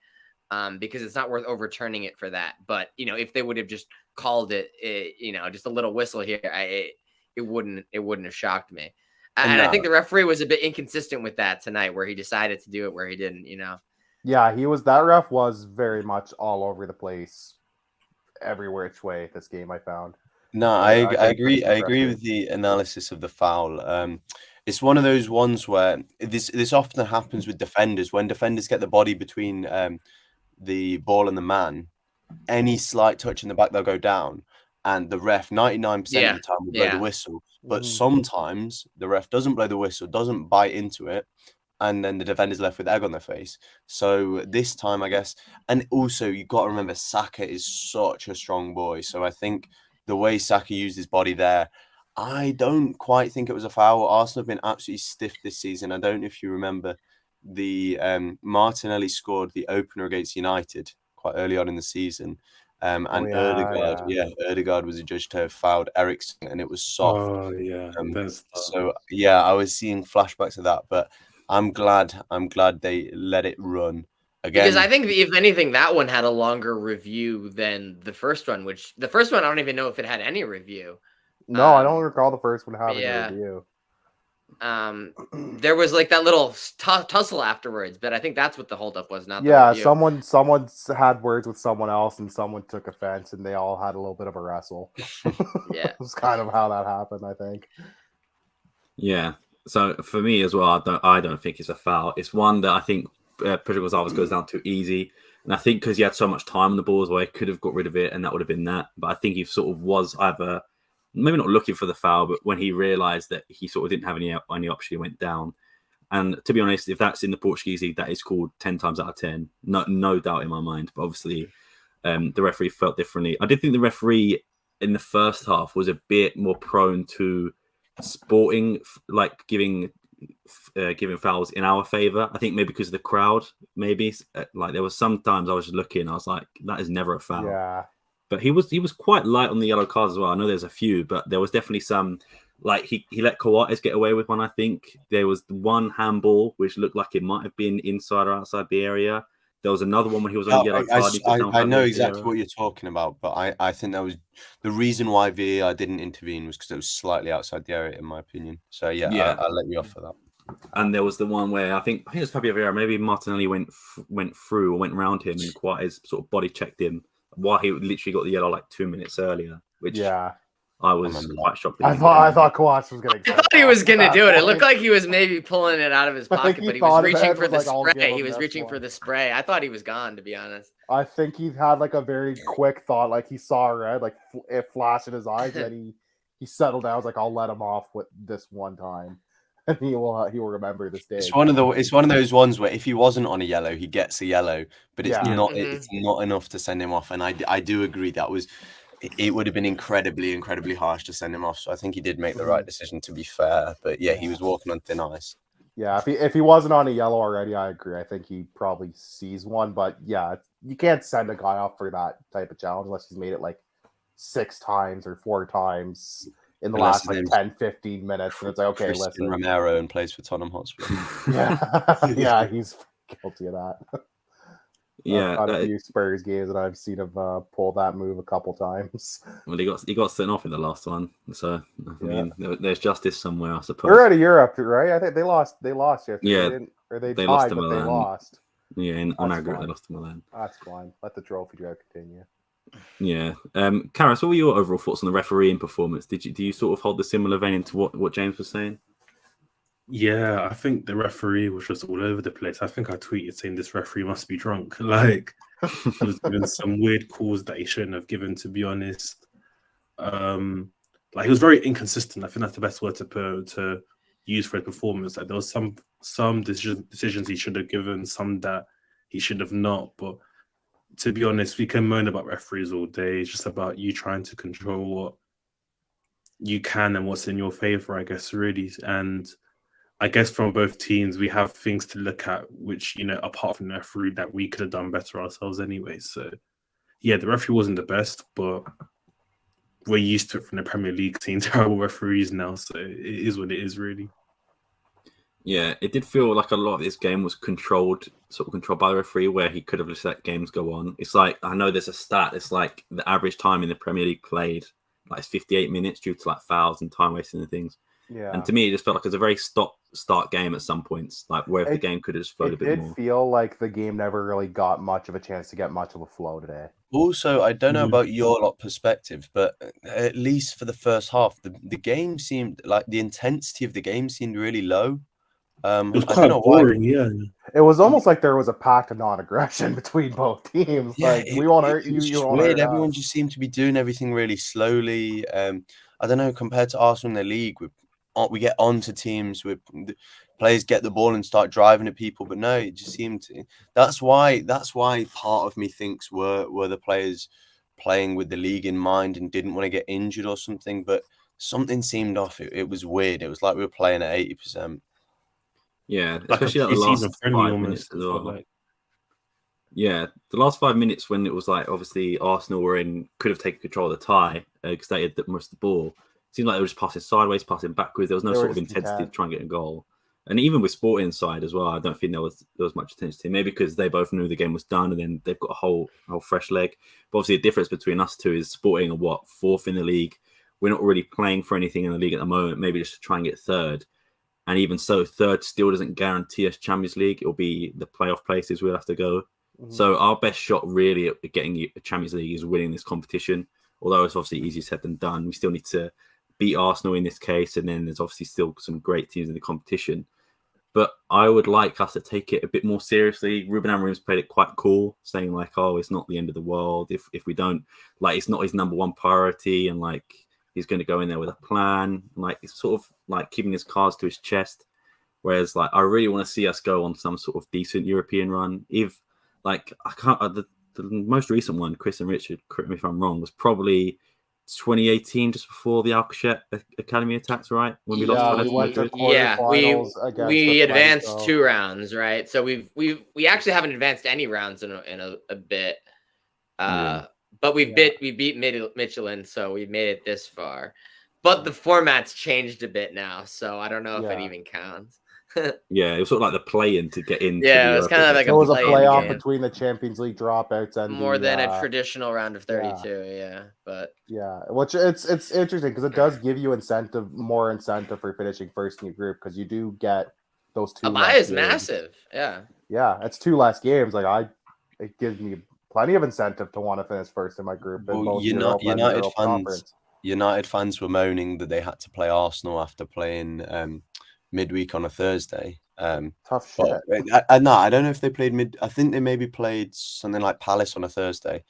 because it's not worth overturning it for that. But, if they would have just called it, just a little whistle here, it wouldn't have shocked me. And I think the referee was a bit inconsistent with that tonight where he decided to do it where he didn't, Yeah, that ref was very much all over the place every which way this game I found. No, I agree. I agree with the analysis of the foul. It's one of those ones where this often happens with defenders. When defenders get the body between the ball and the man, any slight touch in the back, they'll go down. And the ref, 99% of the time, will blow the whistle. But sometimes the ref doesn't blow the whistle, doesn't bite into it, and then the defender's left with egg on their face. So this time, I guess, and also you got to remember, Saka is such a strong boy. So I think the way Saka used his body there, I don't quite think it was a foul. Arsenal have been absolutely stiff this season. I don't know if you remember the Martinelli scored the opener against United quite early on in the season. And Ødegaard was adjudged to have fouled Eriksen, and it was soft. Oh yeah. So yeah, I was seeing flashbacks of that, but I'm glad they let it run again. Because I think if anything, that one had a longer review than the first one. Which the first one, I don't even know if it had any review. No, I don't recall the first one having a review. There was like that little tussle afterwards, but I think that's what the holdup was. Not someone had words with someone else, and someone took offense, and they all had a little bit of a wrestle. Yeah, it's kind of how that happened, I think. Yeah. So for me as well, I don't think it's a foul. It's one that I think Portugal's always goes down too easy, and I think because he had so much time on the ball as well, he could have got rid of it, and that would have been that. But I think he sort of was either maybe not looking for the foul, but when he realised that he sort of didn't have any option, he went down. And to be honest, if that's in the Portuguese league, that is called 10 times out of 10. No doubt in my mind. But obviously, the referee felt differently. I did think the referee in the first half was a bit more prone to Sporting, like giving fouls in our favour. I think maybe because of the crowd, maybe. Like there was sometimes I was just looking, I was like, that is never a foul. Yeah. But he was quite light on the yellow cards as well. I know there's a few, but there was definitely some. Like he let Coates get away with one. I think there was one handball which looked like it might have been inside or outside the area. There was another one when he was on yellow card. I know exactly what you're talking about, but I think that was the reason why VAR didn't intervene was because it was slightly outside the area, in my opinion. So yeah. I'll let you off for that. And there was the one where I think it was Fabio Vieira. Maybe Martinelli went through or went around him, and Coates sort of body checked him while he literally got the yellow like 2 minutes earlier, which I was quite shocked. I thought Coates was going to. I thought he was going to do it. It looked like he was maybe pulling it out of his pocket, but he was reaching for the spray. He was reaching for the spray. I thought he was gone, to be honest. I think he had like a very quick thought, like he saw red, like it flashed in his eyes, and he settled down. I was like, I'll let him off with this one time. And he will remember this day. It's one of those ones where if he wasn't on a yellow, he gets a yellow, but it's it's not enough to send him off. And I do agree it would have been incredibly harsh to send him off. So I think he did make the right decision, to be fair. But yeah, he was walking on thin ice. Yeah, if he wasn't on a yellow already, I agree. I think he probably sees one. But yeah, you can't send a guy off for that type of challenge unless he's made it like 6 times or 4 times in the last like 10-15 minutes, and it's like, okay, listen. Romero and plays for Tottenham Hotspur. yeah, he's guilty of that. Yeah, a few Spurs games that I've seen him pull that move a couple times. Well, he got sent off in the last one, so I mean, there's justice somewhere, I suppose. We're out of Europe, right? I think they lost yesterday. Yeah, they lost to Milan. They lost. Yeah, on aggregate, they lost to Milan. That's fine. Let the trophy drive continue. Yeah, Karas, what were your overall thoughts on the refereeing performance? Do you sort of hold the similar vein into what James was saying? Yeah, I think the referee was just all over the place. I think I tweeted saying this referee must be drunk. Like, he was given some weird calls that he shouldn't have given, to be honest. Like, he was very inconsistent. I think that's the best word to use for his performance. Like, there was some decisions he should have given, some that he should have not. But to be honest, we can moan about referees all day. It's just about you trying to control what you can and what's in your favor, I guess, really. And I guess from both teams, we have things to look at, which, apart from the referee, that we could have done better ourselves anyway. So, yeah, the referee wasn't the best, but we're used to it from the Premier League, seeing terrible referees now. So it is what it is, really. Yeah, it did feel like a lot of this game was controlled by the referee, where he could have just let games go on. It's like, I know there's a stat, it's like the average time in the Premier League played, like 58 minutes due to like fouls and time wasting and things. Yeah. And to me, it just felt like it was a very start game at some points, like where if the game could have just flowed a bit more. It did feel like the game never really got much of a chance to get much of a flow today. Also, I don't know about your lot perspective, but at least for the first half, the game seemed like the intensity of the game seemed really low. It was quite boring, yeah. It was almost like there was a pact of non-aggression between both teams. Yeah, like, we won't hurt you, you won't hurt us. Everyone just seemed to be doing everything really slowly. I don't know, compared to Arsenal in the league, we get onto teams with players get the ball and start driving at people, but no, it just seemed to. That's why part of me thinks were the players playing with the league in mind and didn't want to get injured or something, but something seemed off. It was weird. It was like we were playing at 80%. Yeah, Like especially a at the last preseason friendly 5 almost. minutes as well. Like, Yeah, the last 5 minutes when it was like obviously Arsenal could have taken control of the tie because they had most of the ball. It seemed like they were just passing sideways, passing backwards. There was no They were sort of just intensity to intent. try and get a goal. And even with Sporting side as well, I don't think there was much intensity. Maybe because they both knew the game was done, and then they've got a whole fresh leg. But obviously, the difference between us two is Sporting are fourth in the league. We're not really playing for anything in the league at the moment. Maybe just to try and get third. And even so, third still doesn't guarantee us Champions League. It'll be the playoff places we'll have to go. Mhm. So our best shot really at getting a Champions League is winning this competition. Although it's obviously easier said than done. We still need to beat Arsenal in this case. And then there's obviously still some great teams in the competition. But I would like us to take it a bit more seriously. Ruben Amorim's played it quite cool, saying like, oh, it's not the end of the world. If we don't, like, it's not his number one priority. And like, he's going to go in there with a plan. Like, it's sort of like keeping his cards to his chest. Whereas like, I really want to see us go on some sort of decent European run. If like, I can't, the most recent one, Chris and Richard, correct me if I'm wrong, was probably 2018, just before the Alcochete Academy attacks, right? When we lost we went to Yeah, quarterfinals against we advanced Atletico. 2 rounds, right? So we actually haven't advanced any rounds in a bit. But we beat Michelin, so we made it this far. But the format's changed a bit now, so I don't know if it even counts. Yeah, it was sort of like the play-in to get into. Yeah, it was kind of like It was a play-in playoff game. between the Champions League dropouts and More the, than a traditional round of 32. But which it's interesting because it does give you more incentive for finishing first in your group because you do get those 2. a bye is massive. Yeah, it's 2 less games. Like it gives me plenty of incentive to want to finish first in my group. In Well, both Europa and Europa Conference. United fans were moaning that they had to play Arsenal after playing midweek on a Thursday. Tough shit. No, I don't know if they played I think they maybe played something like Palace on a Thursday.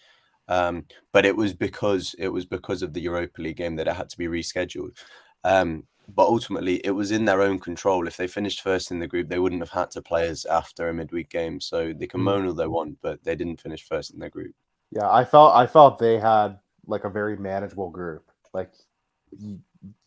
But it was because of the Europa League game that it had to be rescheduled. But ultimately, it was in their own control. If they finished first in the group, they wouldn't have had to play us after a midweek game. So they can moan all they want, but they didn't finish first in their group. Yeah, I felt they had like a very manageable group. Like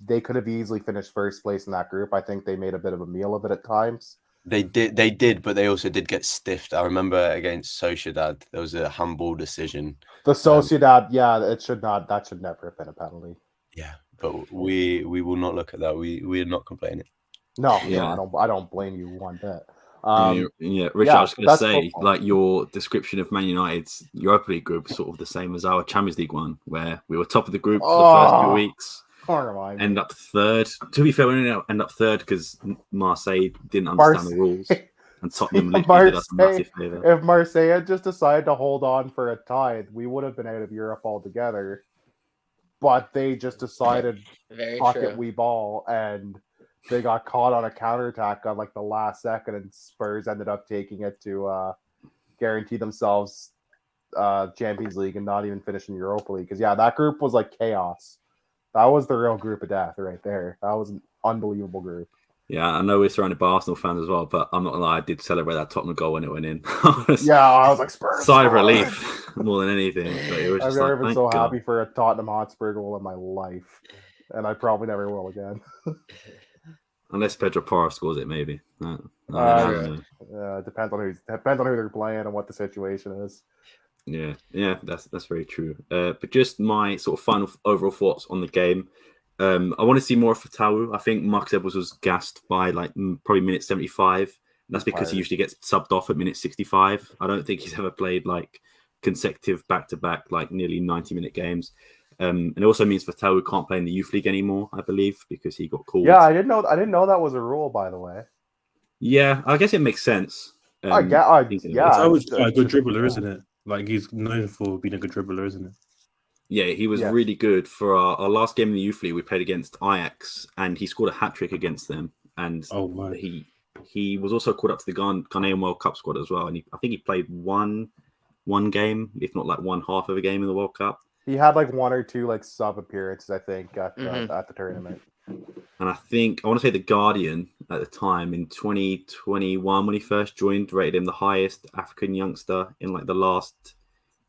they could have easily finished first place in that group. I think they made a bit of a meal of it at times. They did, but they also did get stiffed. I remember against Sociedad, there was a handball decision. The Sociedad, that should never have been a penalty. Yeah, but we will not look at that. We are not complaining. No, I don't blame you one bit. Richard, I was going to say, like, your description of Man United's Europa League group is sort of the same as our Champions League one, where we were top of the group for the first 2 weeks, end up third. To be fair, we didn't end up third because Marseille didn't understand the rules, and Tottenham literally did us a massive favour. If Marseille had just decided to hold on for a tie, we would have been out of Europe altogether. But they just decided, fuck it, we ball, and they got caught on a counterattack on like the last second, and Spurs ended up taking it to guarantee themselves Champions League and not even finishing Europa League. Because that group was like chaos. That was the real group of death right there. That was an unbelievable group. Yeah, I know we're surrounded by Arsenal fans as well, but I'm not gonna lie, I did celebrate that Tottenham goal when it went in. I was like, Spurs. Sigh of relief more than anything. But it was I've just never like, been so thank God. happy for a Tottenham Hotspur goal in my life, and I probably never will again. Unless Pedro Porro scores it, maybe. Depends on who they're playing and what the situation is. Yeah, that's very true. But just my sort of final overall thoughts on the game. I want to see more of Fatawu. I think Marcus Edwards was gassed by like probably minute 75. And that's because he usually gets subbed off at minute 65. I don't think he's ever played like consecutive back-to-back, like nearly 90-minute games. And it also means Fatawu can't play in the youth league anymore, I believe, because he got called. Yeah, I didn't know that was a rule, by the way. Yeah, I guess it makes sense. Fatawu is a good dribbler, isn't it? Like he's known for being a good dribbler, isn't it? Yeah, he was really good for our last game in the youth league. We played against Ajax, and he scored a hat trick against them. And he was also called up to the Ghanaian World Cup squad as well. And I think he played one game, if not like one half of a game in the World Cup. He had like one or two like sub appearances, I think, at the tournament. And I think I want to say the Guardian at the time in 2021 when he first joined rated him the highest African youngster in like the last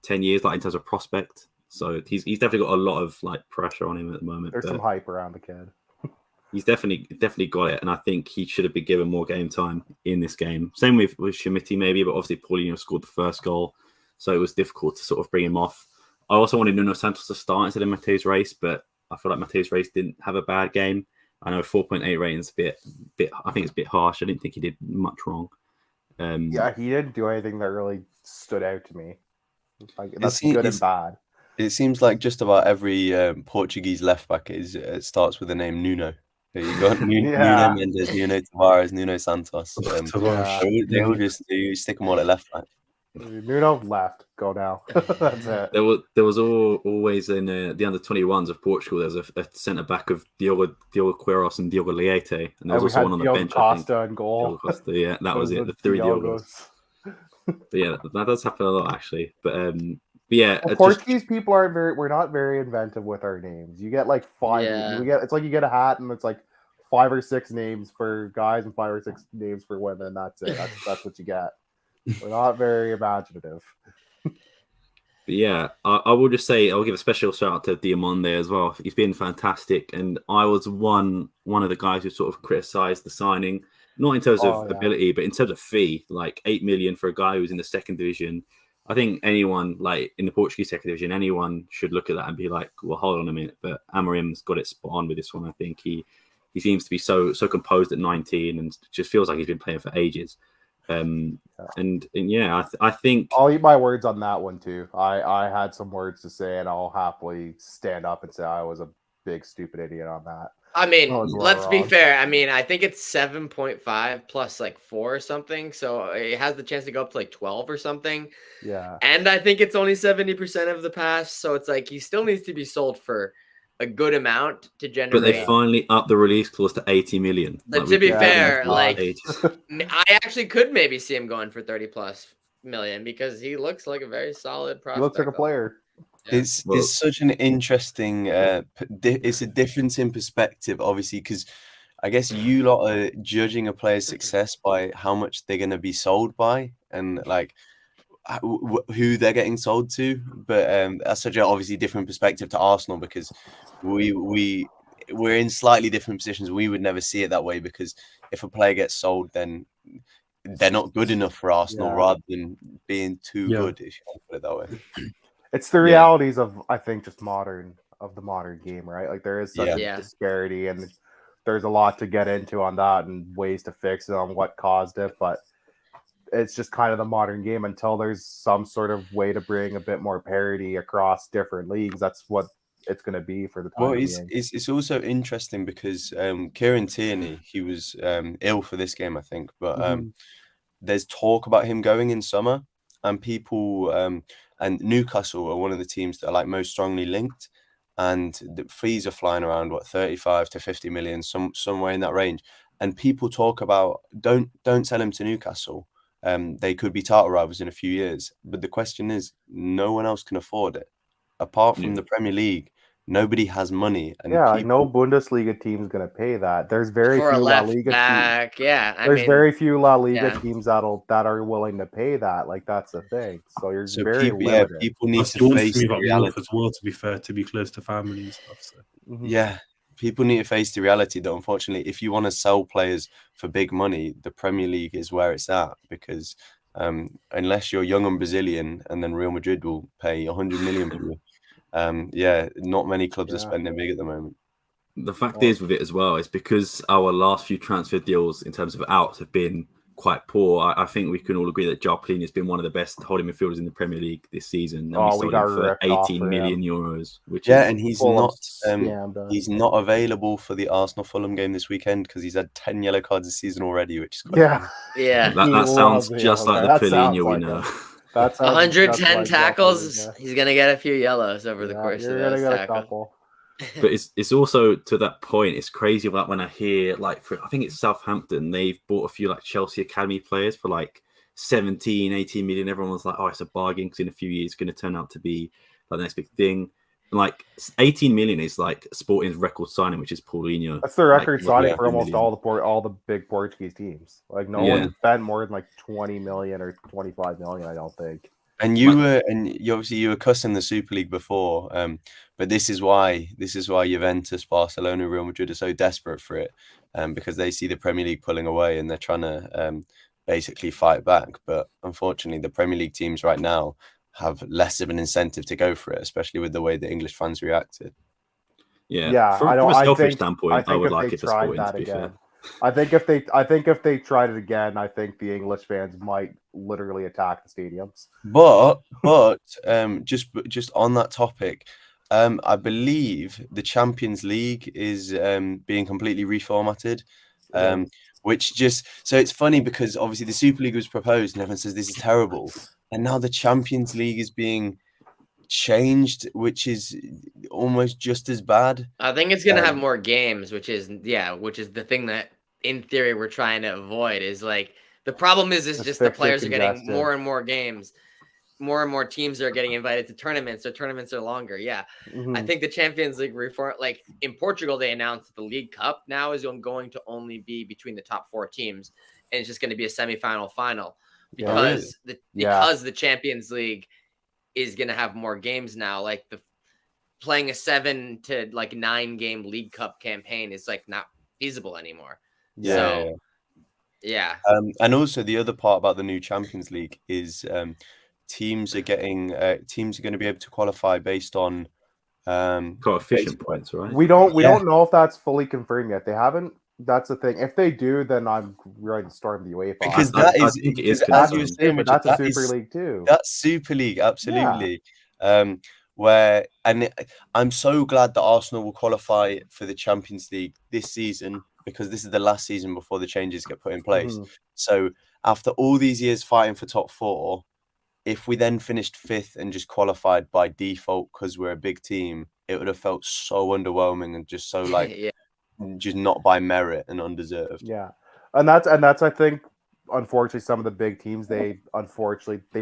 10 years, like in terms of prospect. So he's definitely got a lot of like pressure on him at the moment. There's some hype around the kid. He's definitely got it, and I think he should have been given more game time in this game. Same with Schmidt maybe, but obviously Paulinho scored the first goal, so it was difficult to sort of bring him off. I also wanted Nuno Santos to start instead of Mateus Reis, but I feel like Mateus Reis didn't have a bad game. I know 4.8 rating is a bit. I think it's a bit harsh. I didn't think he did much wrong. Yeah, he didn't do anything that really stood out to me. Like that's good and bad. It seems like just about every Portuguese left back starts with the name Nuno. You got Nuno Mendes, Nuno Tavares, Nuno Santos. They all just stick them all at left back. Nuno left. Go now. That's it. There was always in the under 21s of Portugal. There's a centre back of Diogo Queiroz and Diogo Leite, and there was also one on the bench. Costa and goal. Costa, yeah, that was it. The three Diogos. But yeah, that does happen a lot actually. But yeah, Portuguese people aren't we're not very inventive with our names. You get like 5. Yeah. It's like you get a hat and it's like 5 or 6 names for guys and 5 or 6 names for women. That's it. That's what you get. We're not very imaginative. But yeah, I will just say I'll give a special shout out to Diamande as well. He's been fantastic, and I was one of the guys who sort of criticised the signing, not in terms of ability, but in terms of fee. Like 8 million for a guy who's in the second division. I think anyone like in the Portuguese second division, anyone should look at that and be like, well, hold on a minute. But Amorim's got it spot on with this one. I think he seems to be so composed at 19 and just feels like he's been playing for ages. And yeah, I think I'll eat my words on that one too. I had some words to say, and I'll happily stand up and say I was a big stupid idiot on that. I mean, let's be fair. I mean, I think it's 7.5 plus like 4 or something. So it has the chance to go up to like 12 or something. Yeah. And I think it's only 70% of the pass. So it's like he still needs to be sold for a good amount to generate. But they finally upped the release clause to 80 million. But to be fair, like I actually could maybe see him going for 30 plus million because he looks like a very solid prospect. He looks like a player. Yeah. It's such an interesting it's a difference in perspective, obviously, because I guess you lot are judging a player's success by how much they're going to be sold by and like who they're getting sold to. But that's such an obviously different perspective to Arsenal because we're in slightly different positions. We would never see it that way because if a player gets sold, then they're not good enough for Arsenal rather than being too good, if you want to put it that way. It's the realities of, I think, just the modern game, right? Like there is such a disparity, and there's a lot to get into on that and ways to fix it on what caused it. But it's just kind of the modern game until there's some sort of way to bring a bit more parity across different leagues. That's what it's going to be for the time being. It's also interesting because Kieran Tierney, he was ill for this game, I think, but there's talk about him going in summer, and people and Newcastle are one of the teams that are like most strongly linked, and the fees are flying around 35 to 50 million, somewhere in that range. And people talk about don't sell him to Newcastle. They could be title rivals in a few years, but the question is, no one else can afford it apart from the Premier League. Nobody has money, and like no Bundesliga team is going to pay that. There's very few La Liga teams. There's very few La Liga teams that are willing to pay that. Like that's the thing. So you're very limited. People need to face the reality as well. To be fair, to be close to family and stuff. So. People need to face the reality that unfortunately, if you want to sell players for big money, the Premier League is where it's at because unless you're young and Brazilian, and then Real Madrid will pay 100 million for you. Not many clubs are spending big at the moment. The fact is with it as well is because our last few transfer deals in terms of outs have been quite poor. I think we can all agree that Jarplini has been one of the best holding midfielders in the Premier League this season. And we got him for 18 million euros. And he's not available for the Arsenal Fulham game this weekend because he's had 10 yellow cards this season already, which is quite That sounds just like the Paulinho we know. That's 110 tackles. He's gonna get a few yellows over the course of those tackles. But it's also to that point. It's crazy about when I hear I think it's Southampton. They've bought a few like Chelsea academy players for like 17, 18 million. Everyone was like, "Oh, it's a bargain because in a few years it's going to turn out to be like the next big thing." like 18 million is like Sporting's record signing, which is Paulinho. That's the record Like, signing yeah, for almost million. all the big Portuguese teams. Like no Yeah. one spent more than like 20 million or 25 million, I don't think. And you were cussing the Super League before, but this is why Juventus, Barcelona, Real Madrid are so desperate for it, because they see the Premier League pulling away and they're trying to basically fight back. But unfortunately, the Premier League teams right now have less of an incentive to go for it, especially with the way the English fans reacted. Yeah, I from a selfish think standpoint, I would if like they it for tried Sporting, that to be fair. again, I think if they tried it again, I think the English fans might literally attack the stadiums. But just on that topic, I believe the Champions League is being completely reformatted. Which so it's funny because obviously the Super League was proposed and everyone says this is terrible, and now the Champions League is being changed, which is almost just as bad. I think it's gonna have more games, which is the thing that in theory we're trying to avoid. Is like the problem is Just just the fix it players are getting congested. more and more games, more and more teams are getting invited to tournaments. So tournaments are longer. Yeah, I think the Champions League reform, like in Portugal, they announced that the League Cup now is going to only be between the top 4 teams, and it's just going to be a semifinal final because the Champions League is going to have more games now. Like playing a 7 to 9 game League Cup campaign is like not feasible anymore. Yeah. And also the other part about the new Champions League is teams are going to be able to qualify based on Coefficient points, right? We don't know if that's fully confirmed yet. They haven't. That's the thing. If they do, then I'm ready to storm the UEFA. Because I think it is as you were confirmed. saying, But Richard, that's a Super League too. That's Super League, absolutely. I'm so glad that Arsenal will qualify for the Champions League this season, because this is the last season before the changes get put in place. So after all these years fighting for top 4, if we then finished 5th and just qualified by default because we're a big team, it would have felt so underwhelming and just so just not by merit and undeserved. Yeah, and that's I think, unfortunately, some of the big teams they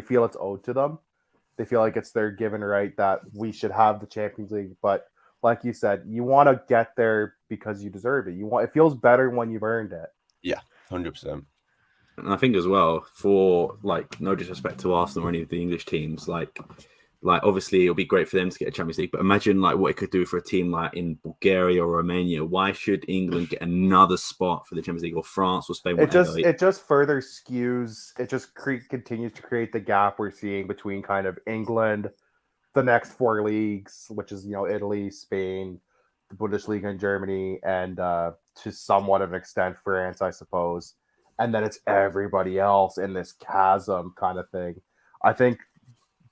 feel it's owed to them. They feel like it's their given right that we should have the Champions League. But like you said, you want to get there because you deserve it. It feels better when you've earned it. Yeah, 100%. And I think as well, for no disrespect to Arsenal or any of the English teams, like obviously it'll be great for them to get a Champions League, but imagine what it could do for a team like in Bulgaria or Romania. Why should England get another spot for the Champions League, or France or Spain? It just further skews. It just continues to create the gap we're seeing between kind of England, the next 4 leagues, which is Italy, Spain, the Bundesliga in Germany, and to somewhat of an extent France, I suppose. And then it's everybody else in this chasm kind of thing. I think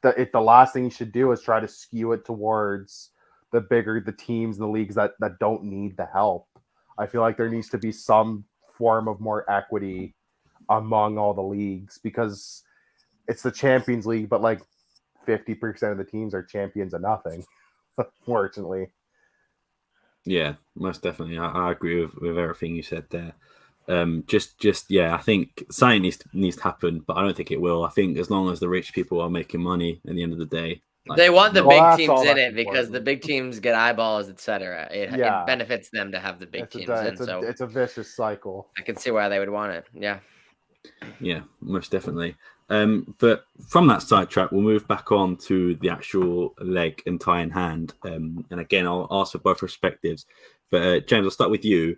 the last thing you should do is try to skew it towards the teams and the leagues that don't need the help. I feel like there needs to be some form of more equity among all the leagues, because it's the Champions League, but 50% of the teams are champions of nothing, unfortunately. Yeah, most definitely. I agree with everything you said there. I think something needs to happen, but I don't think it will. I think as long as the rich people are making money at the end of the day, they want the big teams in it important. because the big teams get eyeballs, etc. It benefits them to have the big teams in. So it's a vicious cycle. I can see why they would want it. Yeah, most definitely. But from that sidetrack, we'll move back on to the actual leg and tie in hand. And again, I'll ask for both perspectives. But James, I'll start with you.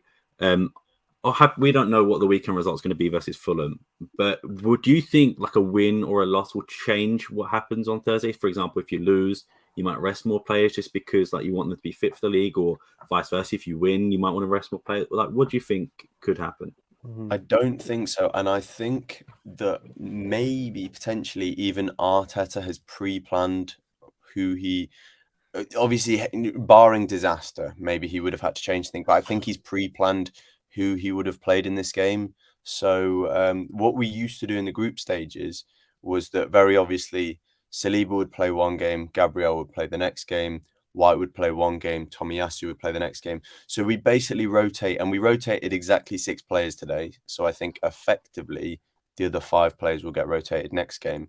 We don't know what the weekend result is going to be versus Fulham, but would you think a win or a loss will change what happens on Thursday? For example, if you lose, you might rest more players just because you want them to be fit for the league, or vice versa. If you win, you might want to rest more players. What do you think could happen? I don't think so. And I think that maybe potentially even Arteta has pre-planned who he, obviously barring disaster, maybe he would have had to change things, but I think he's pre-planned who he would have played in this game. So what we used to do in the group stages was that very obviously Saliba would play one game, Gabriel would play the next game, White would play one game, Tomiyasu would play the next game. So we basically rotate, and we rotated exactly 6 players today. So I think effectively the other 5 players will get rotated next game.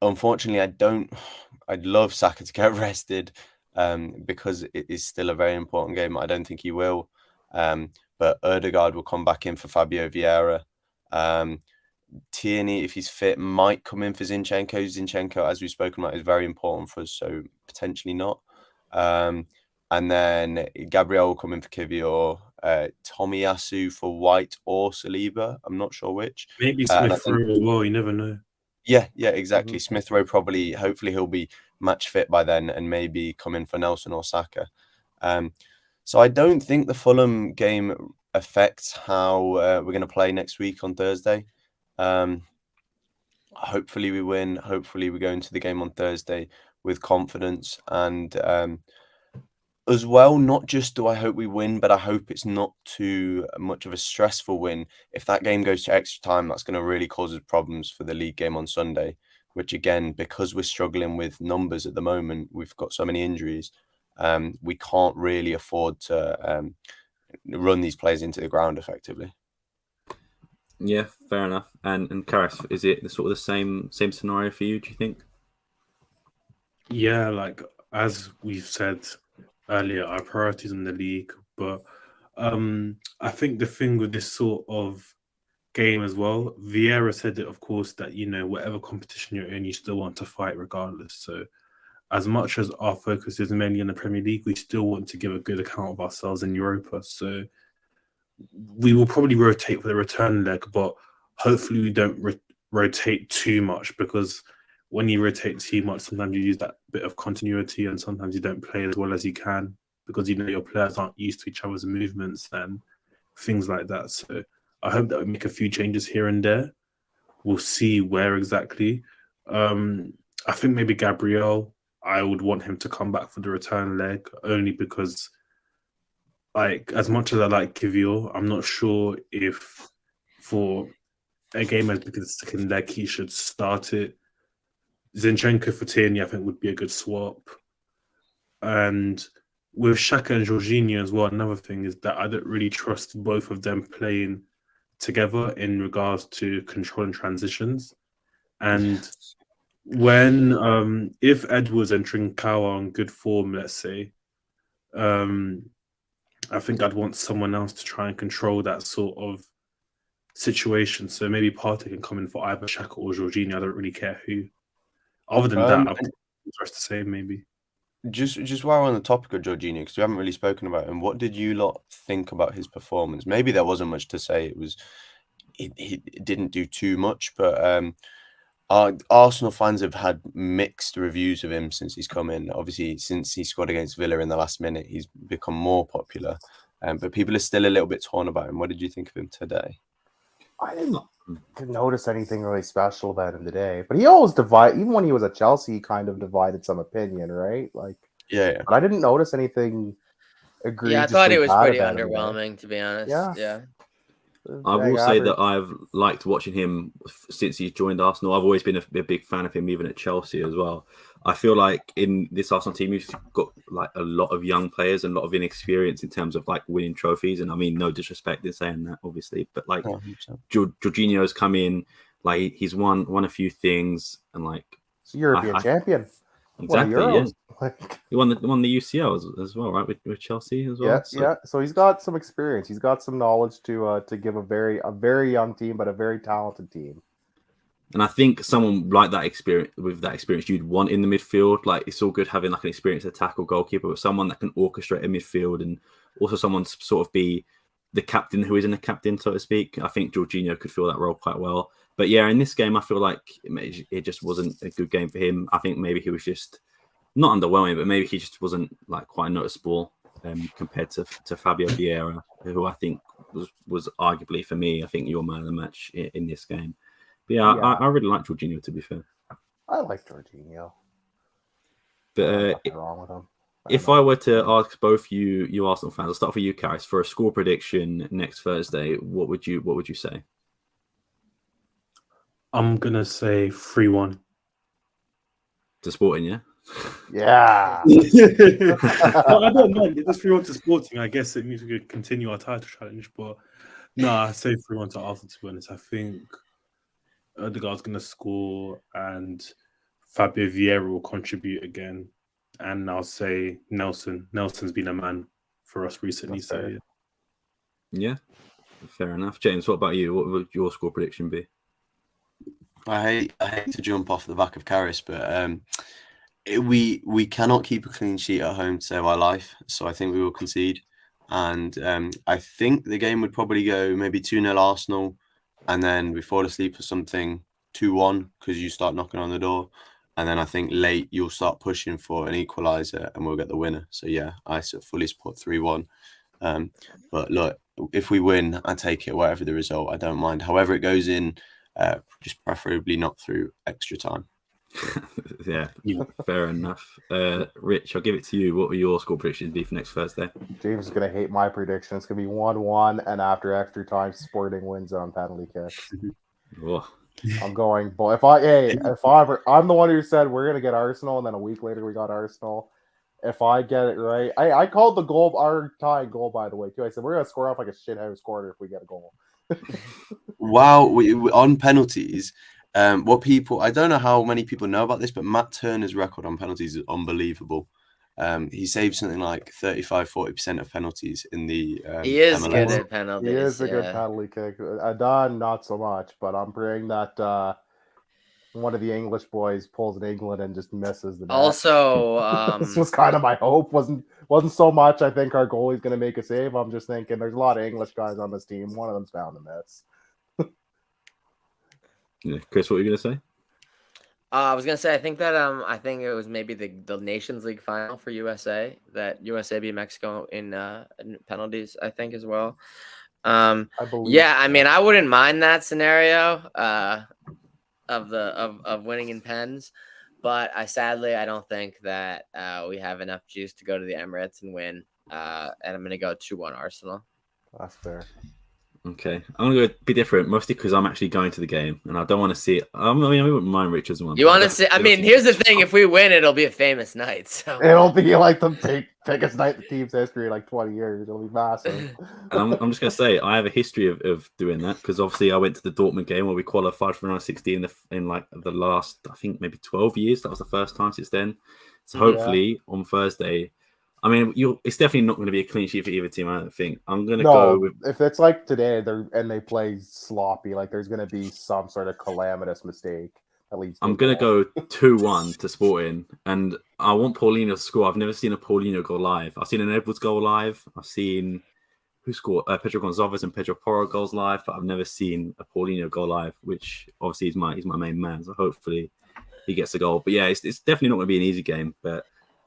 Unfortunately, I'd love Saka to get rested because it is still a very important game. I don't think he will. But Ødegaard will come back in for Fabio Vieira. Tierney, if he's fit, might come in for Zinchenko. Zinchenko, as we've spoken about, is very important for us, so potentially not. And then Gabriel will come in for Kivior. Tomiyasu for White or Saliba. I'm not sure which. Maybe Smith Rowe as well. You never know. Yeah, exactly. Smith Rowe probably, hopefully he'll be match fit by then and maybe come in for Nelson or Saka. So I don't think the Fulham game affects how we're going to play next week on Thursday. Hopefully we win. Hopefully we go into the game on Thursday with confidence. And as well, not just do I hope we win, but I hope it's not too much of a stressful win. If that game goes to extra time, that's going to really cause us problems for the league game on Sunday, which again, because we're struggling with numbers at the moment, we've got so many injuries, we can't really afford to run these players into the ground effectively. Yeah, fair enough. And Karis, is it sort of the same scenario for you, do you think? Yeah, like as we've said earlier, our priorities in the league, but I think the thing with this sort of game as well, Vieira said it, of course, that whatever competition you're in, you still want to fight regardless. So as much as our focus is mainly in the Premier League, we still want to give a good account of ourselves in Europa. So we will probably rotate for the return leg, but hopefully we don't rotate too much, because when you rotate too much, sometimes you use that bit of continuity and sometimes you don't play as well as you can because your players aren't used to each other's movements and things like that. So I hope that we make a few changes here and there. We'll see where exactly. I think maybe Gabriel, I would want him to come back for the return leg, only because, like, as much as I like Kivior, I'm not sure if for a game as big as the second leg he should start it. Zinchenko for Tierney, I think, would be a good swap. And with Xhaka and Jorginho as well, another thing is that I don't really trust both of them playing together in regards to controlling transitions. And when if Edwards and Trincao are on good form, let's say, I think I'd want someone else to try and control that sort of situation. So maybe Partey can come in for either Xhaka or Jorginho. I don't really care who. Other than that, I'm just the same, maybe. Just while we're on the topic of Jorginho, because we haven't really spoken about him, what did you lot think about his performance? Maybe there wasn't much to say. He didn't do too much, but our Arsenal fans have had mixed reviews of him since he's come in. Obviously, since he scored against Villa in the last minute, he's become more popular. But people are still a little bit torn about him. What did you think of him today? I didn't notice anything really special about him today, but he always even when he was at Chelsea, he kind of divided some opinion, right? Like, yeah. But I didn't notice anything egregiously Yeah, I thought it was pretty bad underwhelming, to be honest. Yeah. I will say that I've liked watching him since he's joined Arsenal. I've always been a big fan of him, even at Chelsea as well. I feel like in this Arsenal team, you've got like a lot of young players and a lot of inexperience in terms of like winning trophies. And I mean, no disrespect in saying that, obviously, but like Jorginho's come in, like he's won a few things, and like he's a European champion. Exactly. Yeah. He won the UCL as well, right? With Chelsea as well. Yeah. So he's got some experience. He's got some knowledge to give a very young team, but a very talented team. And I think someone like that experience you'd want in the midfield. Like, it's all good having like an experienced attack or goalkeeper, but someone that can orchestrate a midfield and also someone to sort of be the captain who isn't a captain, so to speak. I think Jorginho could fill that role quite well. But yeah, in this game, I feel like it just wasn't a good game for him. I think maybe he was just not underwhelming, but maybe he just wasn't like quite noticeable compared to Fabio Vieira, who I think was arguably, for me, I think your man of the match in this game. But yeah. I really like Jorginho, to be fair. I like Jorginho. But nothing wrong with him. If I were to ask both you Arsenal fans, I'll start with you, Karis, for a score prediction next Thursday, what would you say? I'm gonna say 3-1 to Sporting, yeah. Yeah. Well, I don't mind. If it's 3-1 to Sporting, I guess it means we could continue our title challenge. But no, I say 3-1 to Arsenal, to be honest. I think Ødegaard's going to score, and Fabio Vieira will contribute again, and I'll say Nelson. Nelson's been a man for us recently. That's So fair. yeah. Yeah, fair enough. James, what about you? What would your score prediction be? I hate to jump off the back of Karras, but we cannot keep a clean sheet at home to save our life. So I think we will concede. And I think the game would probably go maybe 2-0 Arsenal, and then we fall asleep or something 2-1 because you start knocking on the door. And then I think late you'll start pushing for an equaliser and we'll get the winner. So yeah, I fully support 3-1. But look, if we win, I take it whatever the result. I don't mind. However it goes in, just preferably not through extra time. Yeah, fair enough. Rich, I'll give it to you. What will your score predictions be for next Thursday? James is going to hate my prediction. It's going to be 1-1, and after extra time, Sporting wins on penalty kicks. Oh, I'm going, but I'm the one who said we're going to get Arsenal, and then a week later we got Arsenal. If I get it right, I called the goal, our tying goal, by the way, too. I said we're going to score off like a shithouse quarter if we get a goal. Wow, we on penalties. I don't know how many people know about this, but Matt Turner's record on penalties is unbelievable. He saved something like 35-40% of penalties in the He is MLS. good at penalties. He is a good penalty kick. Adon, not so much, but I'm praying that one of the English boys pulls an England and just misses the net. Also, this was kind of my hope. Wasn't so much. I think our goalie's going to make a save. I'm just thinking there's a lot of English guys on this team. One of them's bound to miss. yeah. Chris, what were you going to say? I was gonna say I think it was maybe the Nations League final for USA that USA beat Mexico in penalties, I think, as well. I believe. Yeah, I mean I wouldn't mind that scenario of winning in pens, but I don't think that we have enough juice to go to the Emirates and win. And I'm gonna go 2-1 Arsenal. That's fair. Okay, I'm going to be different, mostly because I'm actually going to the game, and I don't want to see it. I mean, I wouldn't mind Richard's one. You want to see? I mean, here's the thing: if we win, it'll be a famous night. So It'll be like the biggest night in the team's history in like 20 years. It'll be massive. And I'm just going to say, I have a history of doing that because obviously I went to the Dortmund game where we qualified for 960 in like the last, I think maybe 12 years. That was the first time since then. So hopefully on Thursday. I mean, it's definitely not going to be a clean sheet for either team, I don't think. I'm going to go with... If it's like today they play sloppy, like there's going to be some sort of calamitous mistake. At least I'm going to go 2-1 to Sporting, and I want Paulinho to score. I've never seen a Paulinho go live. I've seen an Edwards goal live. I've seen who scored Pedro Gonçalves and Pedro Porro goals live, but I've never seen a Paulinho go live, which obviously he's my main man. So hopefully he gets a goal. But yeah, it's definitely not going to be an easy game, but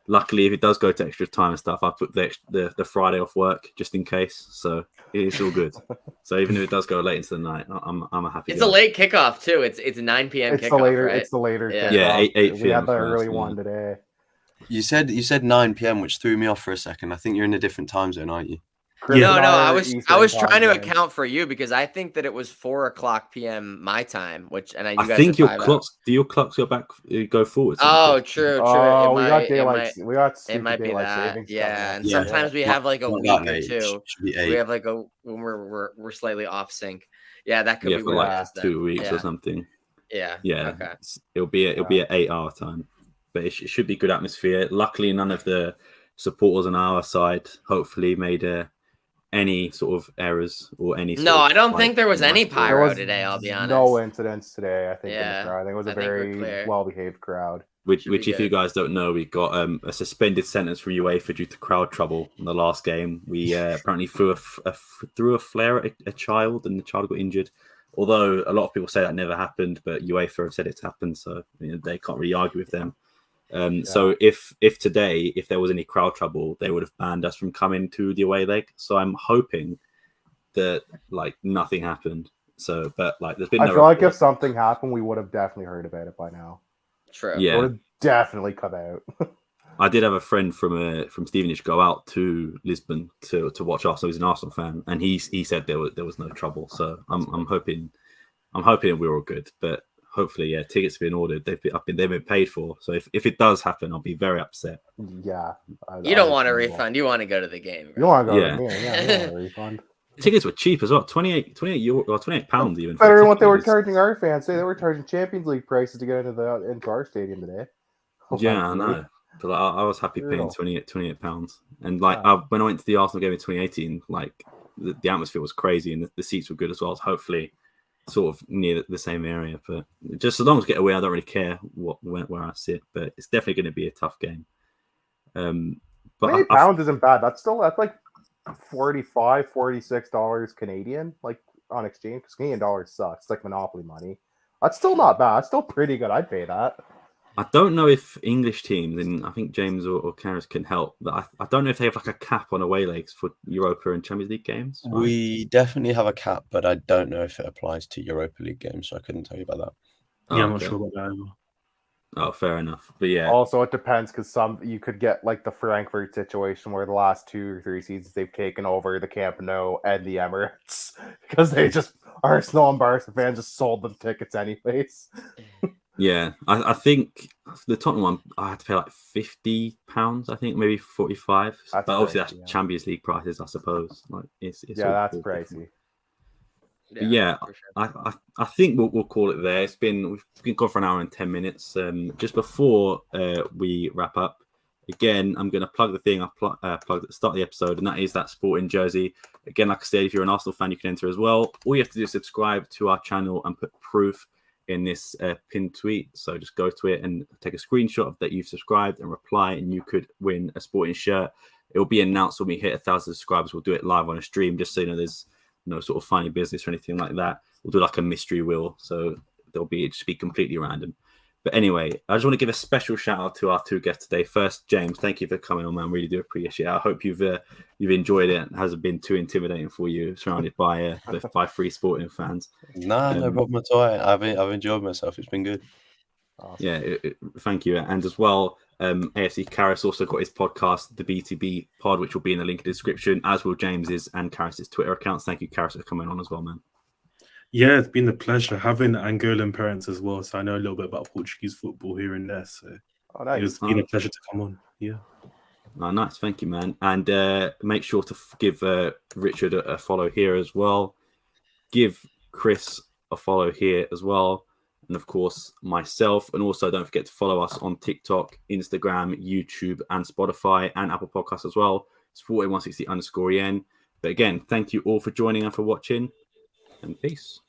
luckily, if it does go to extra time and stuff, I put the Friday off work just in case, so it's all good. So even if it does go late into the night, I'm a happy. It's a late kickoff too. It's 9 p.m. kickoff. It's the later. Yeah, kickoff. 8 We p.m. had the early one today. You said 9 p.m., which threw me off for a second. I think you're in a different time zone, aren't you? No, I was trying to account for you because I think that it was 4:00 p.m. my time, I think your clocks go forward. Oh, true. Oh, we got daylight. It might be that. Yeah, and sometimes we have like a week or two. We have like when we're slightly off sync. Yeah, that could be for like 2 weeks or something. Yeah. Okay. It'll be an 8-hour time, but it should be good atmosphere. Luckily, none of the supporters on our side hopefully made any sort of errors or any. I don't think there was any pyro today. I'll be honest. No incidents today. I think. In the crowd. I think it was a very well-behaved crowd. Which if you guys don't know, we got a suspended sentence from UEFA due to crowd trouble in the last game. We apparently threw a flare at a child, and the child got injured. Although a lot of people say that never happened, but UEFA have said it's happened, so they can't really argue with them. So if today, if there was any crowd trouble, they would have banned us from coming to the away leg. So I'm hoping that like nothing happened. So, but like there's been. I feel like if something happened, we would have definitely heard about it by now. True. Yeah, it would have definitely come out. I did have a friend from Stevenage go out to Lisbon to watch Arsenal. He's an Arsenal fan, and he said there was no trouble. So I'm hoping we're all good, but. Hopefully, yeah, tickets have been ordered. They've been paid for. So if it does happen, I'll be very upset. Yeah. You don't want a refund. You want to go to the game. Right? You want to go to the game. Yeah, you want a refund. Tickets were cheap as well. 28 euro or £28 even. Better than what they were tickets. charging our fans. They were charging Champions League prices to get into our stadium today. Yeah, I know. But I was happy paying Brutal. £28. And like when I went to the Arsenal game in 2018, like the atmosphere was crazy and the seats were good as well. So hopefully, sort of near the same area. But just as long as I get away, I don't really care where I sit. But it's definitely going to be a tough game. But £28 isn't bad. That's like $45, $46 Canadian, like on exchange, because Canadian dollars sucks. It's like monopoly money. That's still not bad. It's still pretty good. I'd pay that. I don't know if English teams, and I think James or Karis can help, but I don't know if they have like a cap on away legs for Europa and Champions League games. Right? We definitely have a cap, but I don't know if it applies to Europa League games, so I couldn't tell you about that. Yeah, I'm not sure about that either. Oh, fair enough. But yeah. Also, it depends because you could get like the Frankfurt situation where the last 2 or 3 seasons they've taken over the Camp Nou and the Emirates because they just Arsenal and Barca fans just sold them tickets anyways. Yeah, I think the Tottenham one I had to pay like £50. I think maybe 45. But obviously that's Champions League prices, I suppose. Like it's that's pricey. Yeah, sure. I think we'll call it there. We've been gone for an hour and 10 minutes. Just before we wrap up, again, I'm going to plug the thing I plugged at the start of the episode, and that is that sporting jersey. Again, like I said, if you're an Arsenal fan, you can enter as well. All you have to do is subscribe to our channel and put proof in this pinned tweet. So just go to it and take a screenshot of that you've subscribed and reply, and you could win a sporting shirt. It will be announced when we hit 1,000 subscribers. We'll do it live on a stream, just so you know there's no sort of funny business or anything like that. We'll do like a mystery wheel, so it'll just be completely random. But anyway, I just want to give a special shout out to our 2 guests today. First, James, thank you for coming on, man. Really do appreciate it. I hope you've enjoyed it. It hasn't been too intimidating for you, surrounded by free sporting fans. No problem at all. I've enjoyed myself. It's been good. Awesome. Yeah, thank you. And as well, AFC Karis also got his podcast, the B2B Pod, which will be in the link in the description, as will James's and Karis's Twitter accounts. Thank you, Karis, for coming on as well, man. Yeah, it's been a pleasure having Angolan parents as well, so I know a little bit about Portuguese football here and there. So it's been a pleasure to come on. Yeah. Oh, nice, thank you, man. And make sure to give Richard a follow here as well. Give Chris a follow here as well. And of course, myself. And also don't forget to follow us on TikTok, Instagram, YouTube, and Spotify, and Apple Podcasts as well. SPORTING160_EN. But again, thank you all for joining and for watching. And peace.